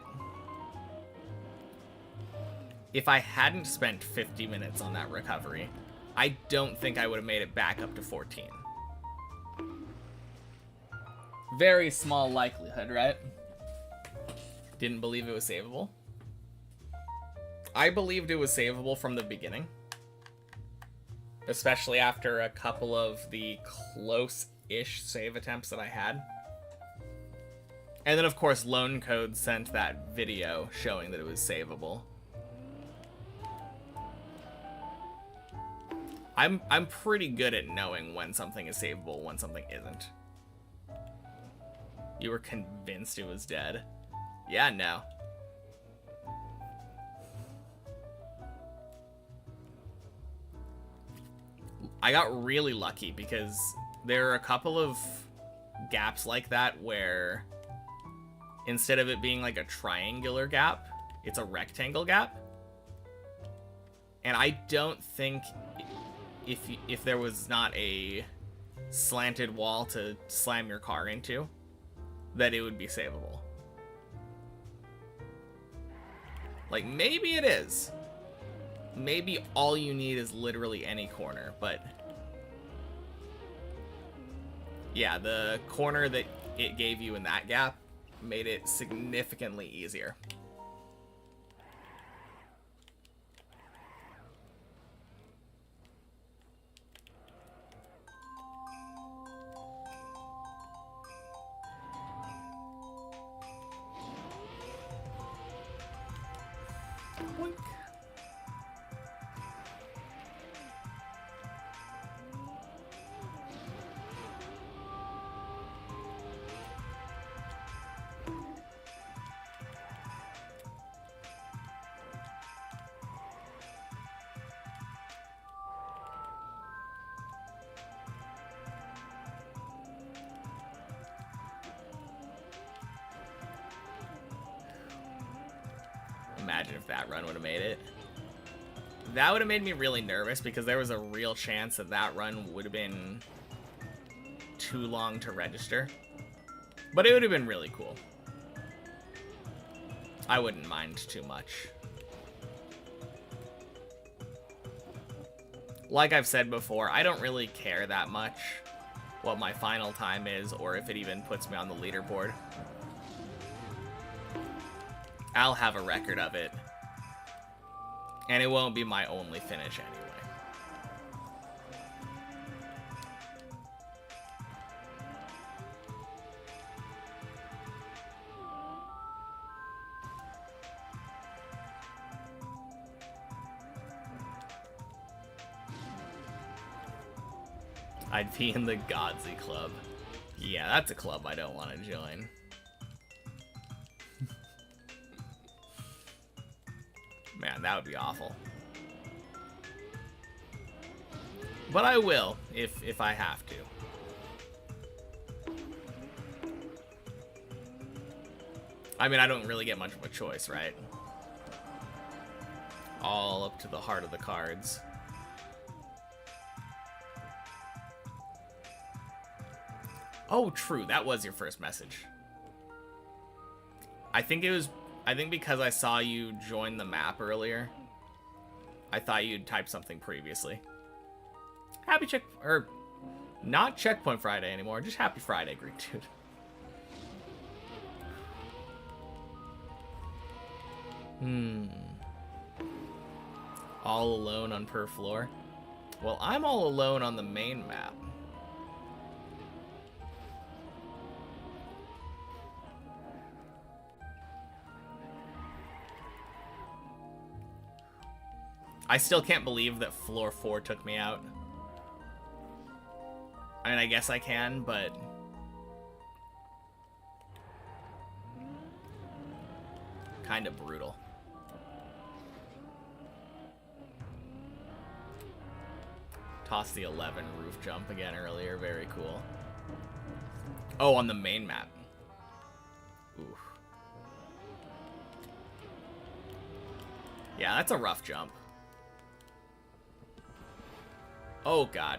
if I hadn't spent 50 minutes on that recovery, I don't think I would have made it back up to 14. Very small likelihood, right? Didn't believe it was savable. I believed it was savable from the beginning. Especially after a couple of the close-ish save attempts that I had. And then, of course, Lone Code sent that video showing that it was savable. I'm pretty good at knowing when something is savable, when something isn't. You were convinced it was dead? Yeah, no. I got really lucky because there are a couple of gaps like that where instead of it being like a triangular gap, it's a rectangle gap. And I don't think if there was not a slanted wall to slam your car into, that it would be savable. Like, maybe it is. Maybe all you need is literally any corner, but yeah, the corner that it gave you in that gap made it significantly easier. Boink. Imagine if that run would have made it. That would have made me really nervous because there was a real chance that that run would have been too long to register. But it would have been really cool. I wouldn't mind too much. Like I've said before, I don't really care that much what my final time is or if it even puts me on the leaderboard. I'll have a record of it. And it won't be my only finish anyway. I'd be in the Godsey Club. Yeah, that's a club I don't want to join. Man, that would be awful. But I will, if I have to. I mean, I don't really get much of a choice, right? All up to the heart of the cards. Oh, true. That was your first message. I think because I saw you join the map earlier, I thought you'd type something previously. Happy not Checkpoint Friday anymore, just Happy Friday, Greek Dude. All alone on per floor? Well, I'm all alone on the main map. I still can't believe that floor 4 took me out. I mean, I guess I can, but kind of brutal. Tossed the 11 roof jump again earlier. Very cool. Oh, on the main map. Oof. Yeah, that's a rough jump. Oh, God.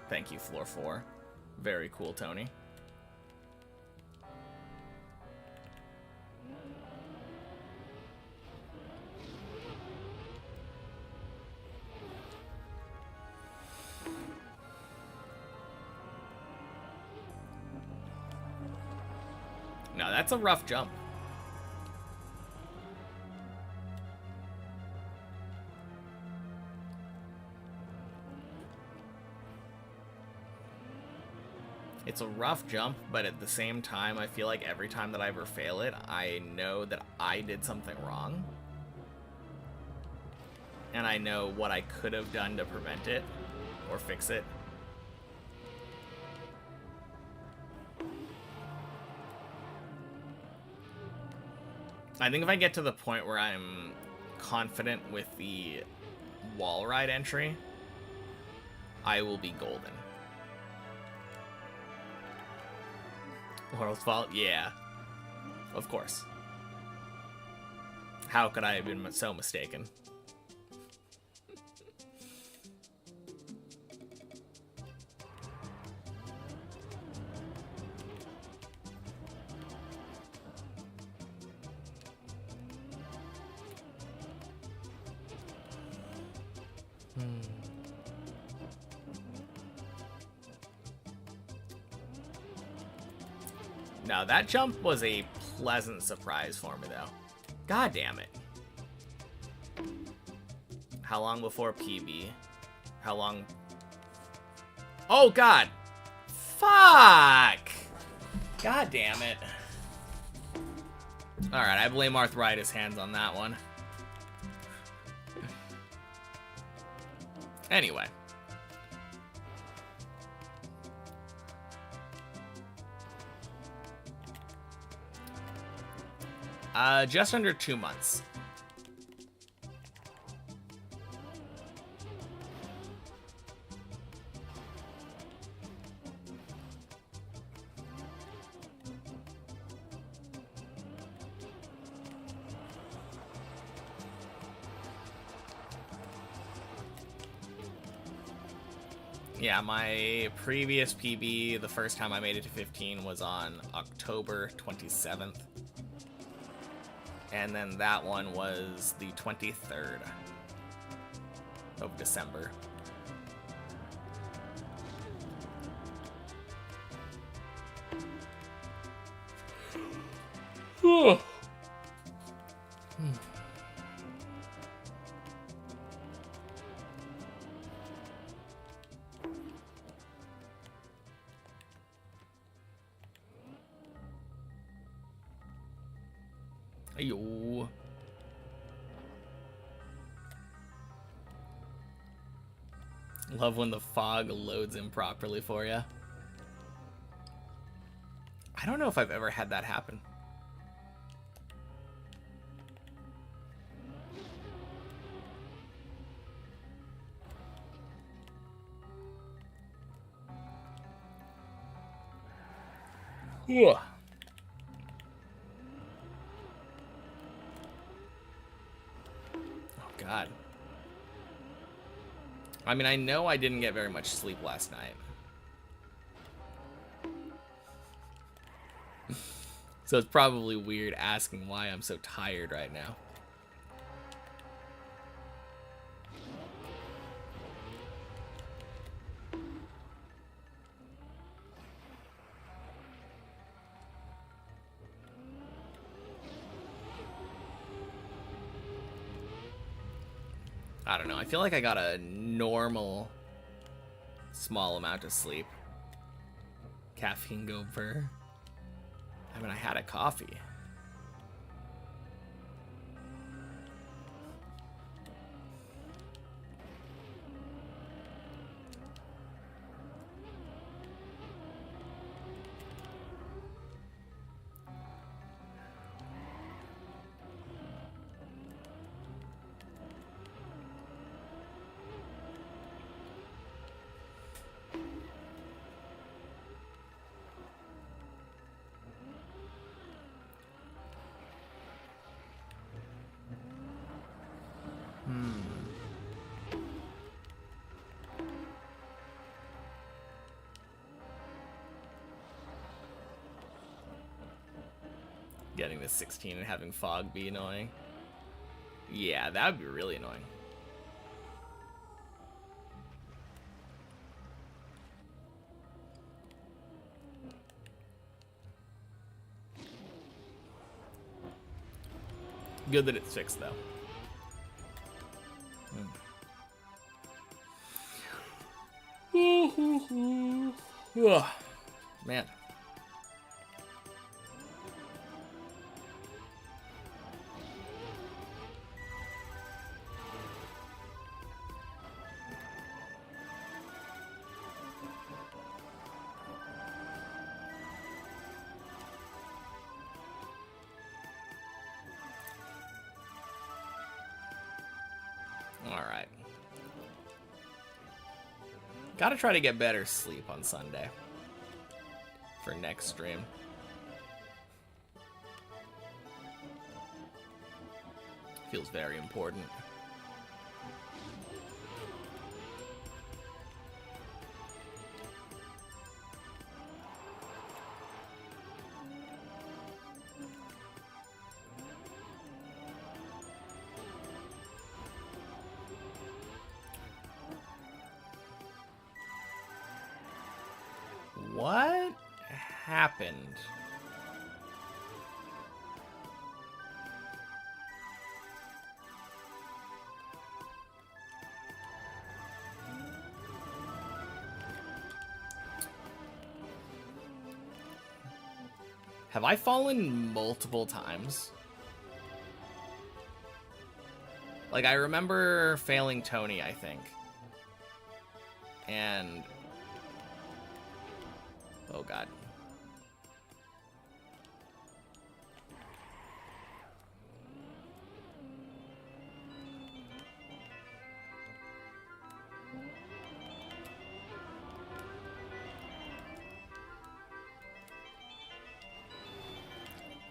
Thank you, floor 4. Very cool, Tony. No, that's a rough jump. It's a rough jump, but at the same time, I feel like every time that I ever fail it, I know that I did something wrong. And I know what I could have done to prevent it or fix it. I think if I get to the point where I'm confident with the wall ride entry, I will be golden. Laurel's fault? Yeah. Of course. How could I have been so mistaken? No, that jump was a pleasant surprise for me, though. God damn it. How long before PB? How long? Oh, God. Fuck. God damn it. Alright, I blame arthritis hands on that one. Anyway. Just under 2 months. Yeah, my previous PB, the first time I made it to 15 was on October 27th. And then that one was the 23rd of December. Oh Ayo. Love when the fog loads improperly for you. I don't know if I've ever had that happen. Yeah. God. I mean, I know I didn't get very much sleep last night. So it's probably weird asking why I'm so tired right now. I don't know. I feel like I got a normal small amount of sleep. Caffeine go per. I mean, I had a coffee. Getting to 16 and having fog be annoying. Yeah, that would be really annoying. Good that it's fixed, though. Ugh, man. Alright. Gotta try to get better sleep on Sunday. For next stream. Feels very important. What happened? Have I fallen multiple times? Like, I remember failing Tony, I think. And... oh, God.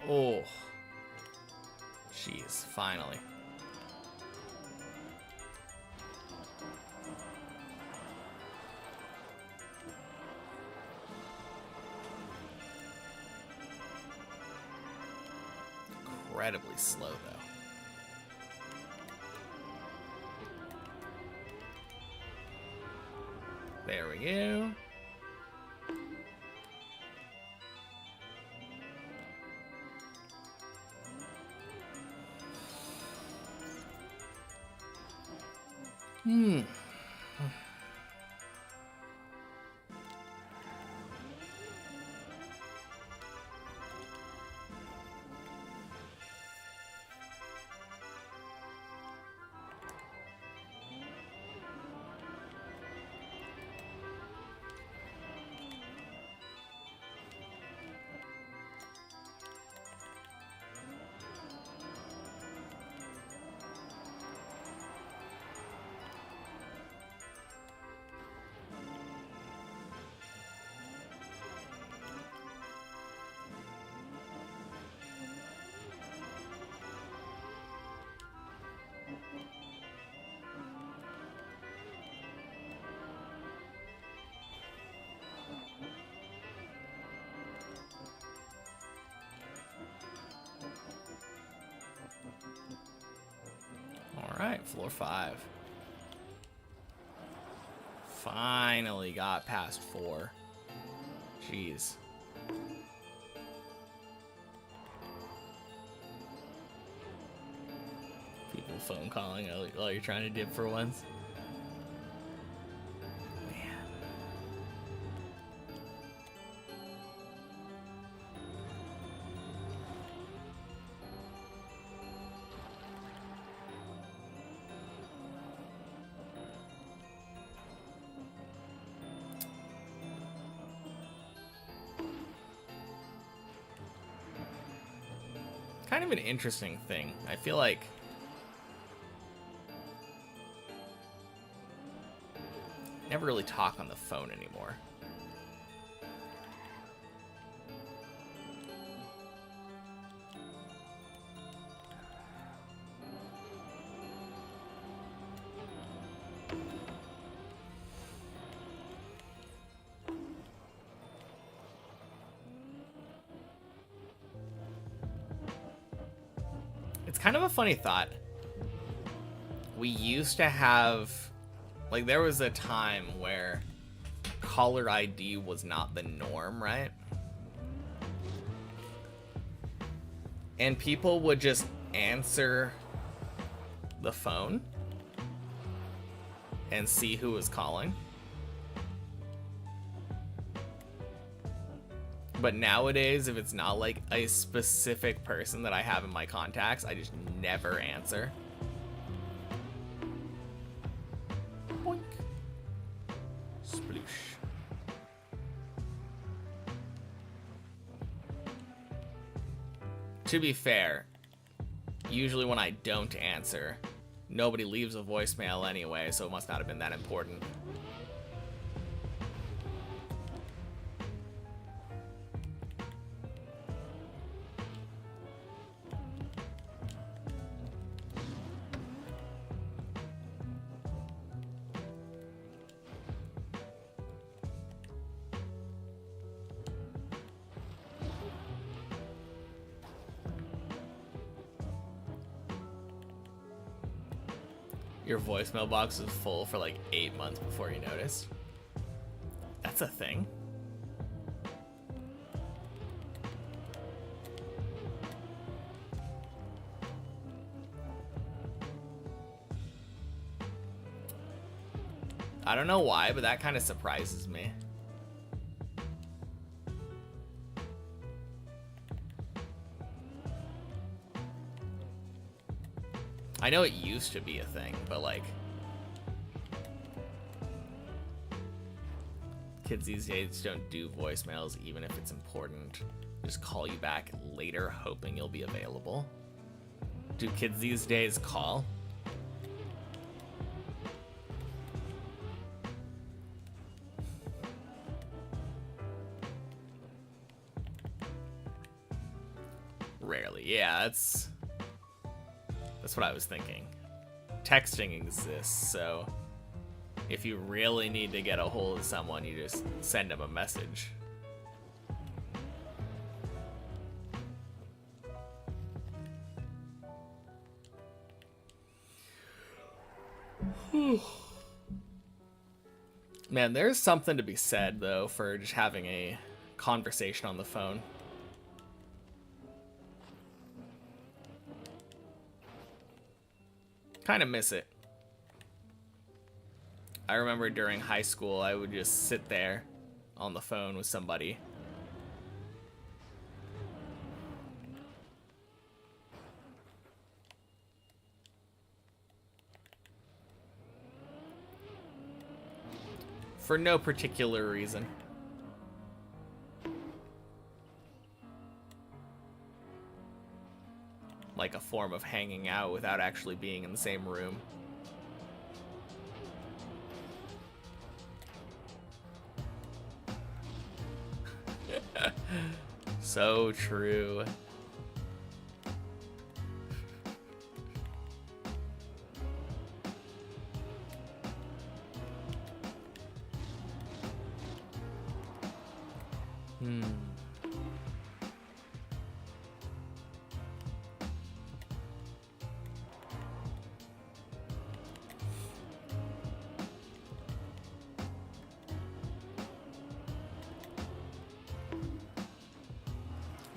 Oh. Jeez, finally. Incredibly slow, though. There we go. Alright, floor 5. Finally got past 4. Jeez. People phone calling while you're trying to dip for once. Kind of an interesting thing. I feel like I never really talk on the phone anymore. It's kind of a funny thought. We used to have, like, there was a time where caller ID was not the norm, right? And people would just answer the phone and see who was calling. But nowadays, if it's not like a specific person that I have in my contacts, I just never answer. Boink. Sploosh. To be fair, usually when I don't answer, nobody leaves a voicemail anyway, so it must not have been that important. Your voicemail box was full for like 8 months before you noticed. That's a thing. I don't know why, but that kind of surprises me. I know it used to be a thing, but like, kids these days don't do voicemails even if it's important. Just call you back later hoping you'll be available. Do kids these days call? Rarely. Yeah, that's what I was thinking. Texting exists, so if you really need to get a hold of someone, you just send them a message. Man, there's something to be said, though, for just having a conversation on the phone. Kind of miss it. I remember during high school, I would just sit there on the phone with somebody. For no particular reason. Like a form of hanging out without actually being in the same room. So true.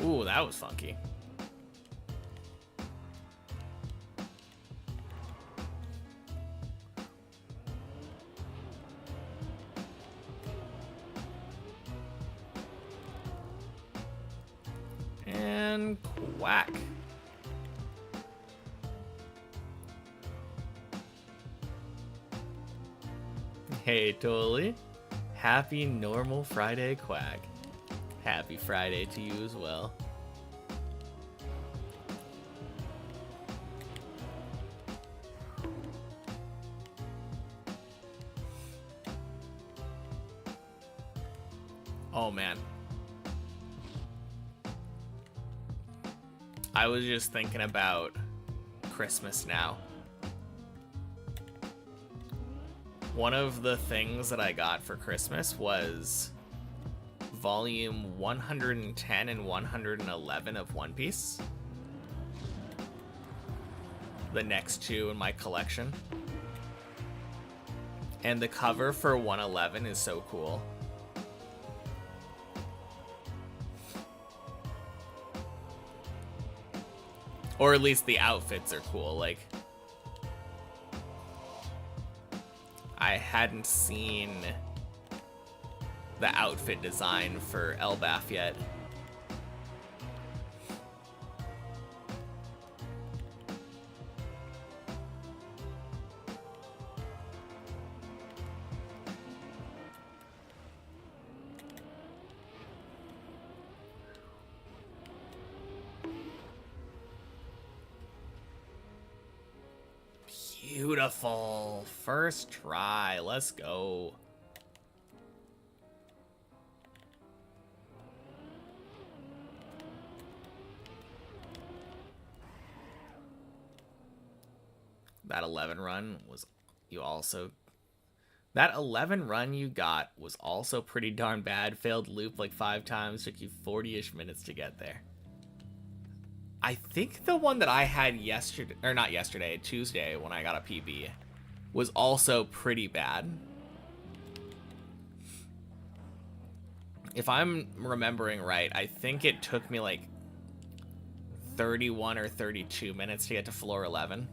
Ooh, that was funky. And quack. Hey, Tolly. Happy normal Friday, Quack. Happy Friday to you as well. Oh man. I was just thinking about Christmas now. One of the things that I got for Christmas was volume 110 and 111 of One Piece. the next two in my collection. And the cover for 111 is so cool. Or at least the outfits are cool. Like, I hadn't seen the outfit design for Elbaf yet. Beautiful. First try. Let's go. That 11 run was that 11 run you got was also pretty darn bad. Failed loop like 5 times. Took you 40-ish minutes to get there. I think the one that I had yesterday, or not yesterday, Tuesday, when I got a PB, was also pretty bad. If I'm remembering right, I think it took me like 31 or 32 minutes to get to floor 11.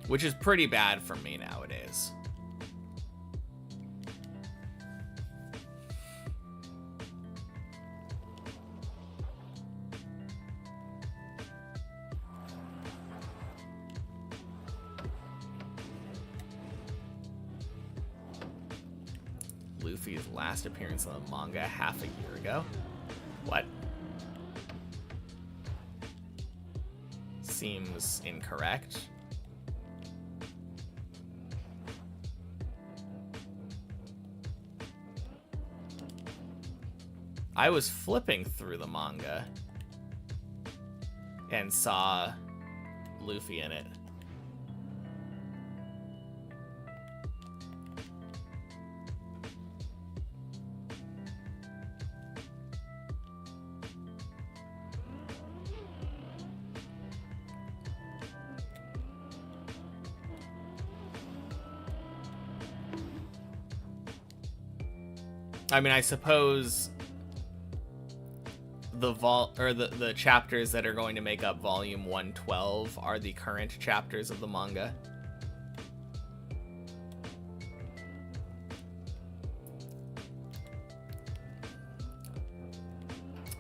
Which is pretty bad for me nowadays. Luffy's last appearance in the manga half a year ago. What? Seems incorrect. I was flipping through the manga and saw Luffy in it. I mean, I suppose the chapters that are going to make up volume 112 are the current chapters of the manga.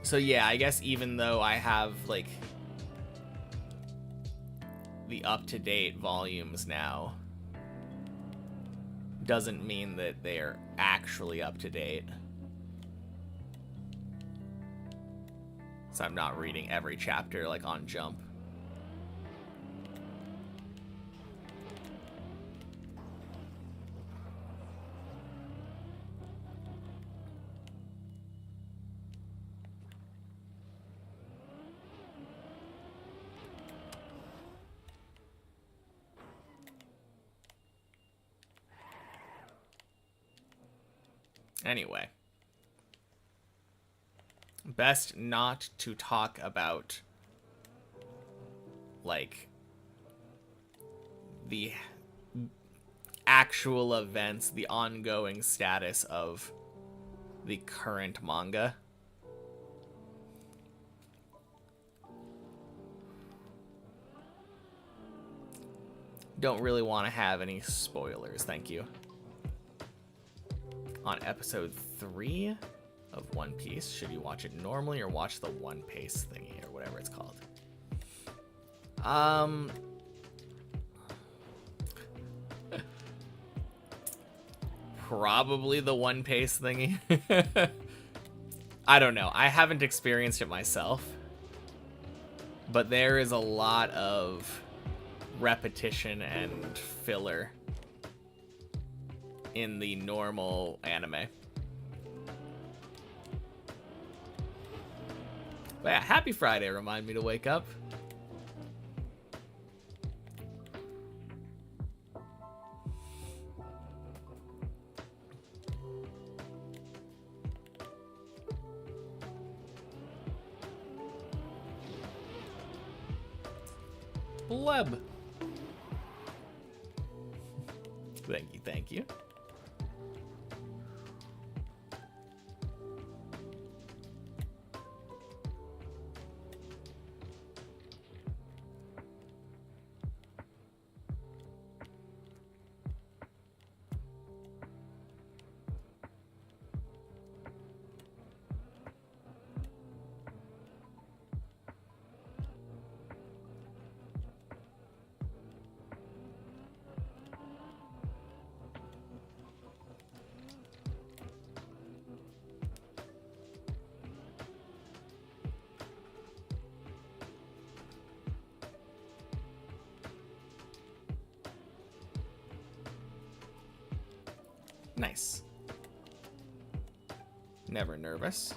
So yeah, I guess even though I have like the up-to-date volumes now, doesn't mean that they're actually up to date. So I'm not reading every chapter like on Jump. Anyway. Best not to talk about, like, the actual events, the ongoing status of the current manga. Don't really want to have any spoilers, thank you. On episode 3 of One Piece, should you watch it normally or watch the One Piece thingy or whatever it's called? Probably the One Piece thingy. I don't know. I haven't experienced it myself, but there is a lot of repetition and filler in the normal anime. But yeah, happy Friday, remind me to wake up. Bleb. Thank you, thank you. Nice. Never nervous.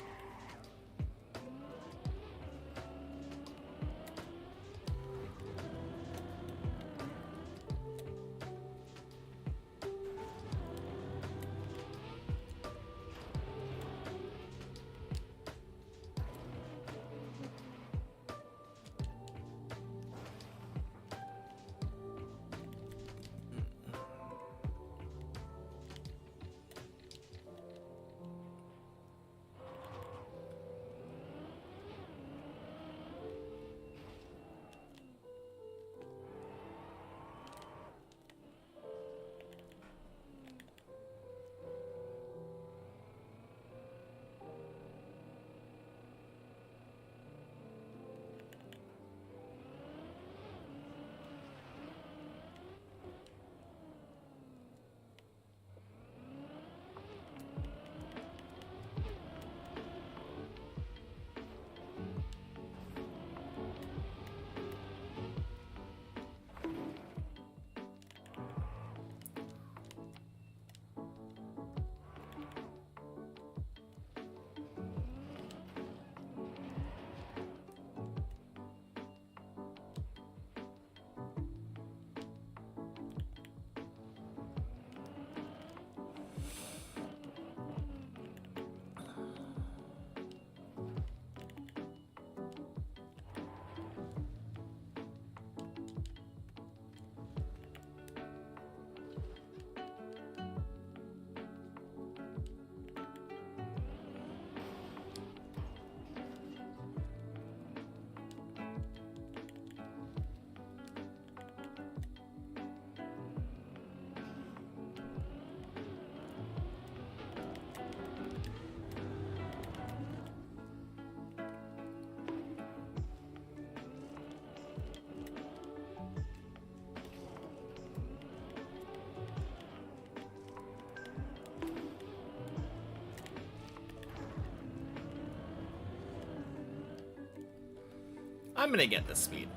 I'm gonna get the speed.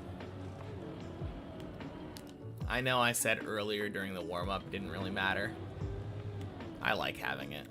I know I said earlier during the warm-up it didn't really matter. I like having it.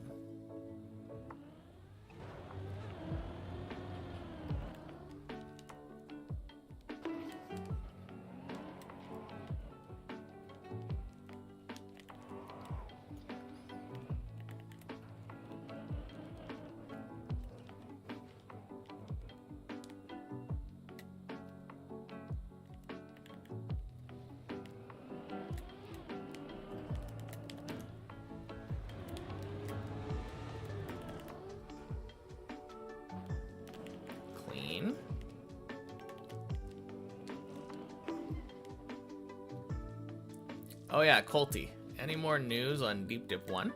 Oh yeah, Colty. Any more news on Deep Dip 1?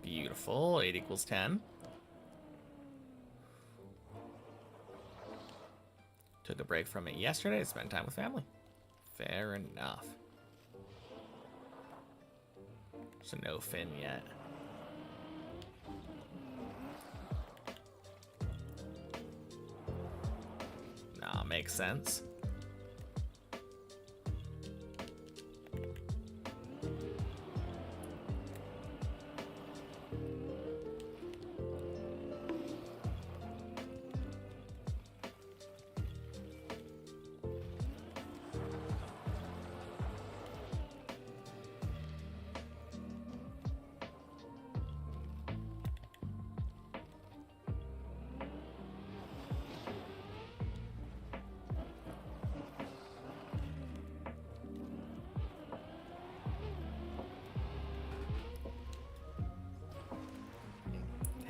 Beautiful. 8 equals 10. Took a break from it yesterday to spend time with family. Fair enough. So no Finn yet. Nah, makes sense.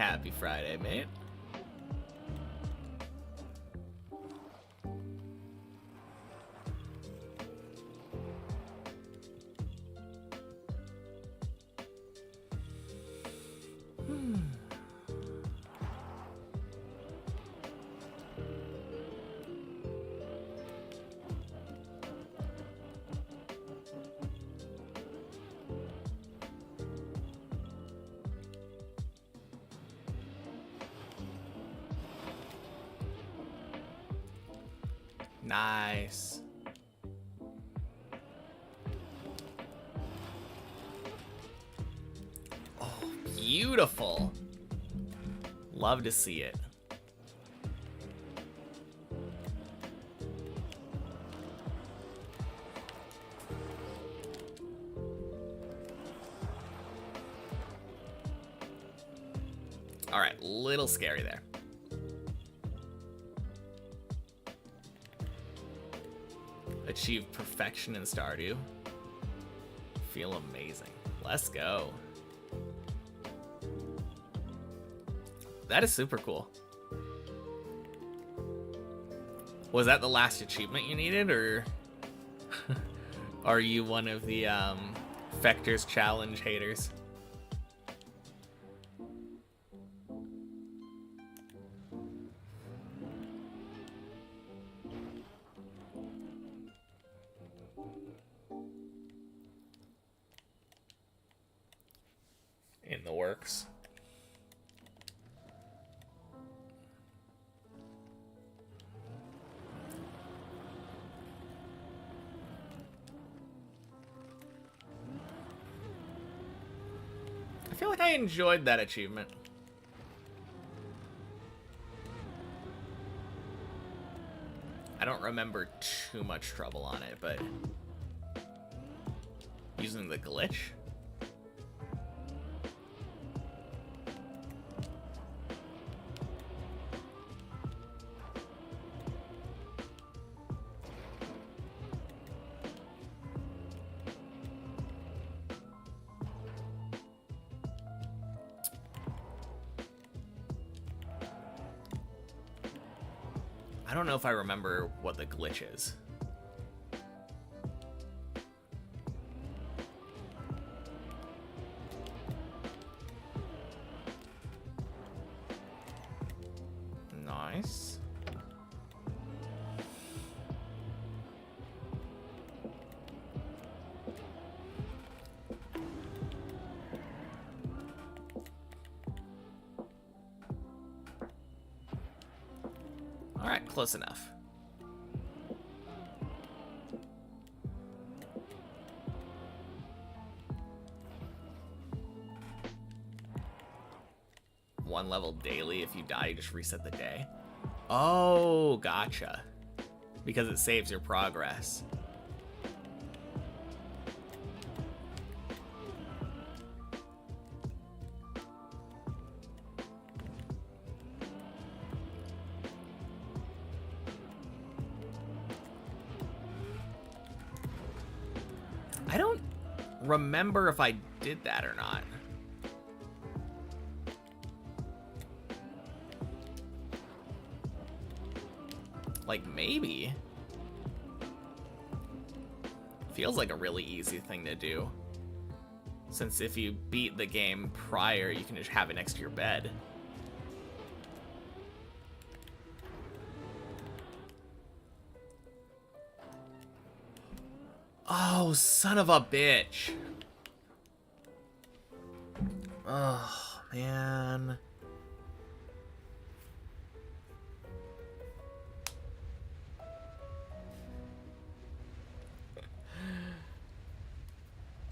Happy Friday, mate. Nice. Oh, beautiful. Love to see it. All right, little scary there. Achieve perfection in Stardew. Feel amazing. Let's go. That is super cool. Was that the last achievement you needed, or are you one of the Fector's Challenge haters? In the works. I feel like I enjoyed that achievement. I don't remember too much trouble on it, but using the glitch? I don't know if I remember what the glitch is. Nice. All right, close enough. One level daily. If you die, you just reset the day. Oh, gotcha. Because it saves your progress. I don't remember if I did that or not. Like, maybe. Feels like a really easy thing to do. Since if you beat the game prior, you can just have it next to your bed. Oh, son of a bitch. Oh, man.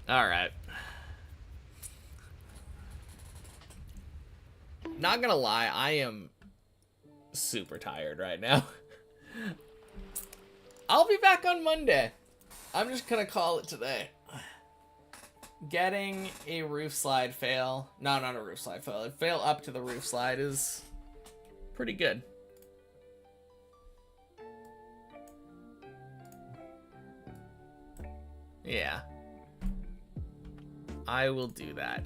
All right. Not gonna lie, I am super tired right now. I'll be back on Monday. I'm just gonna call it today. Getting a roof slide fail. No, not a roof slide fail. A fail up to the roof slide is pretty good. Yeah. I will do that.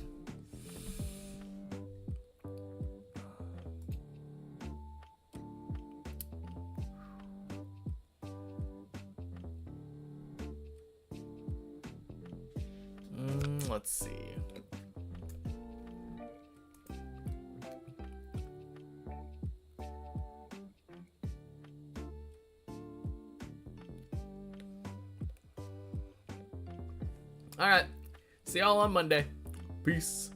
Let's see. All right. See y'all on Monday. Peace.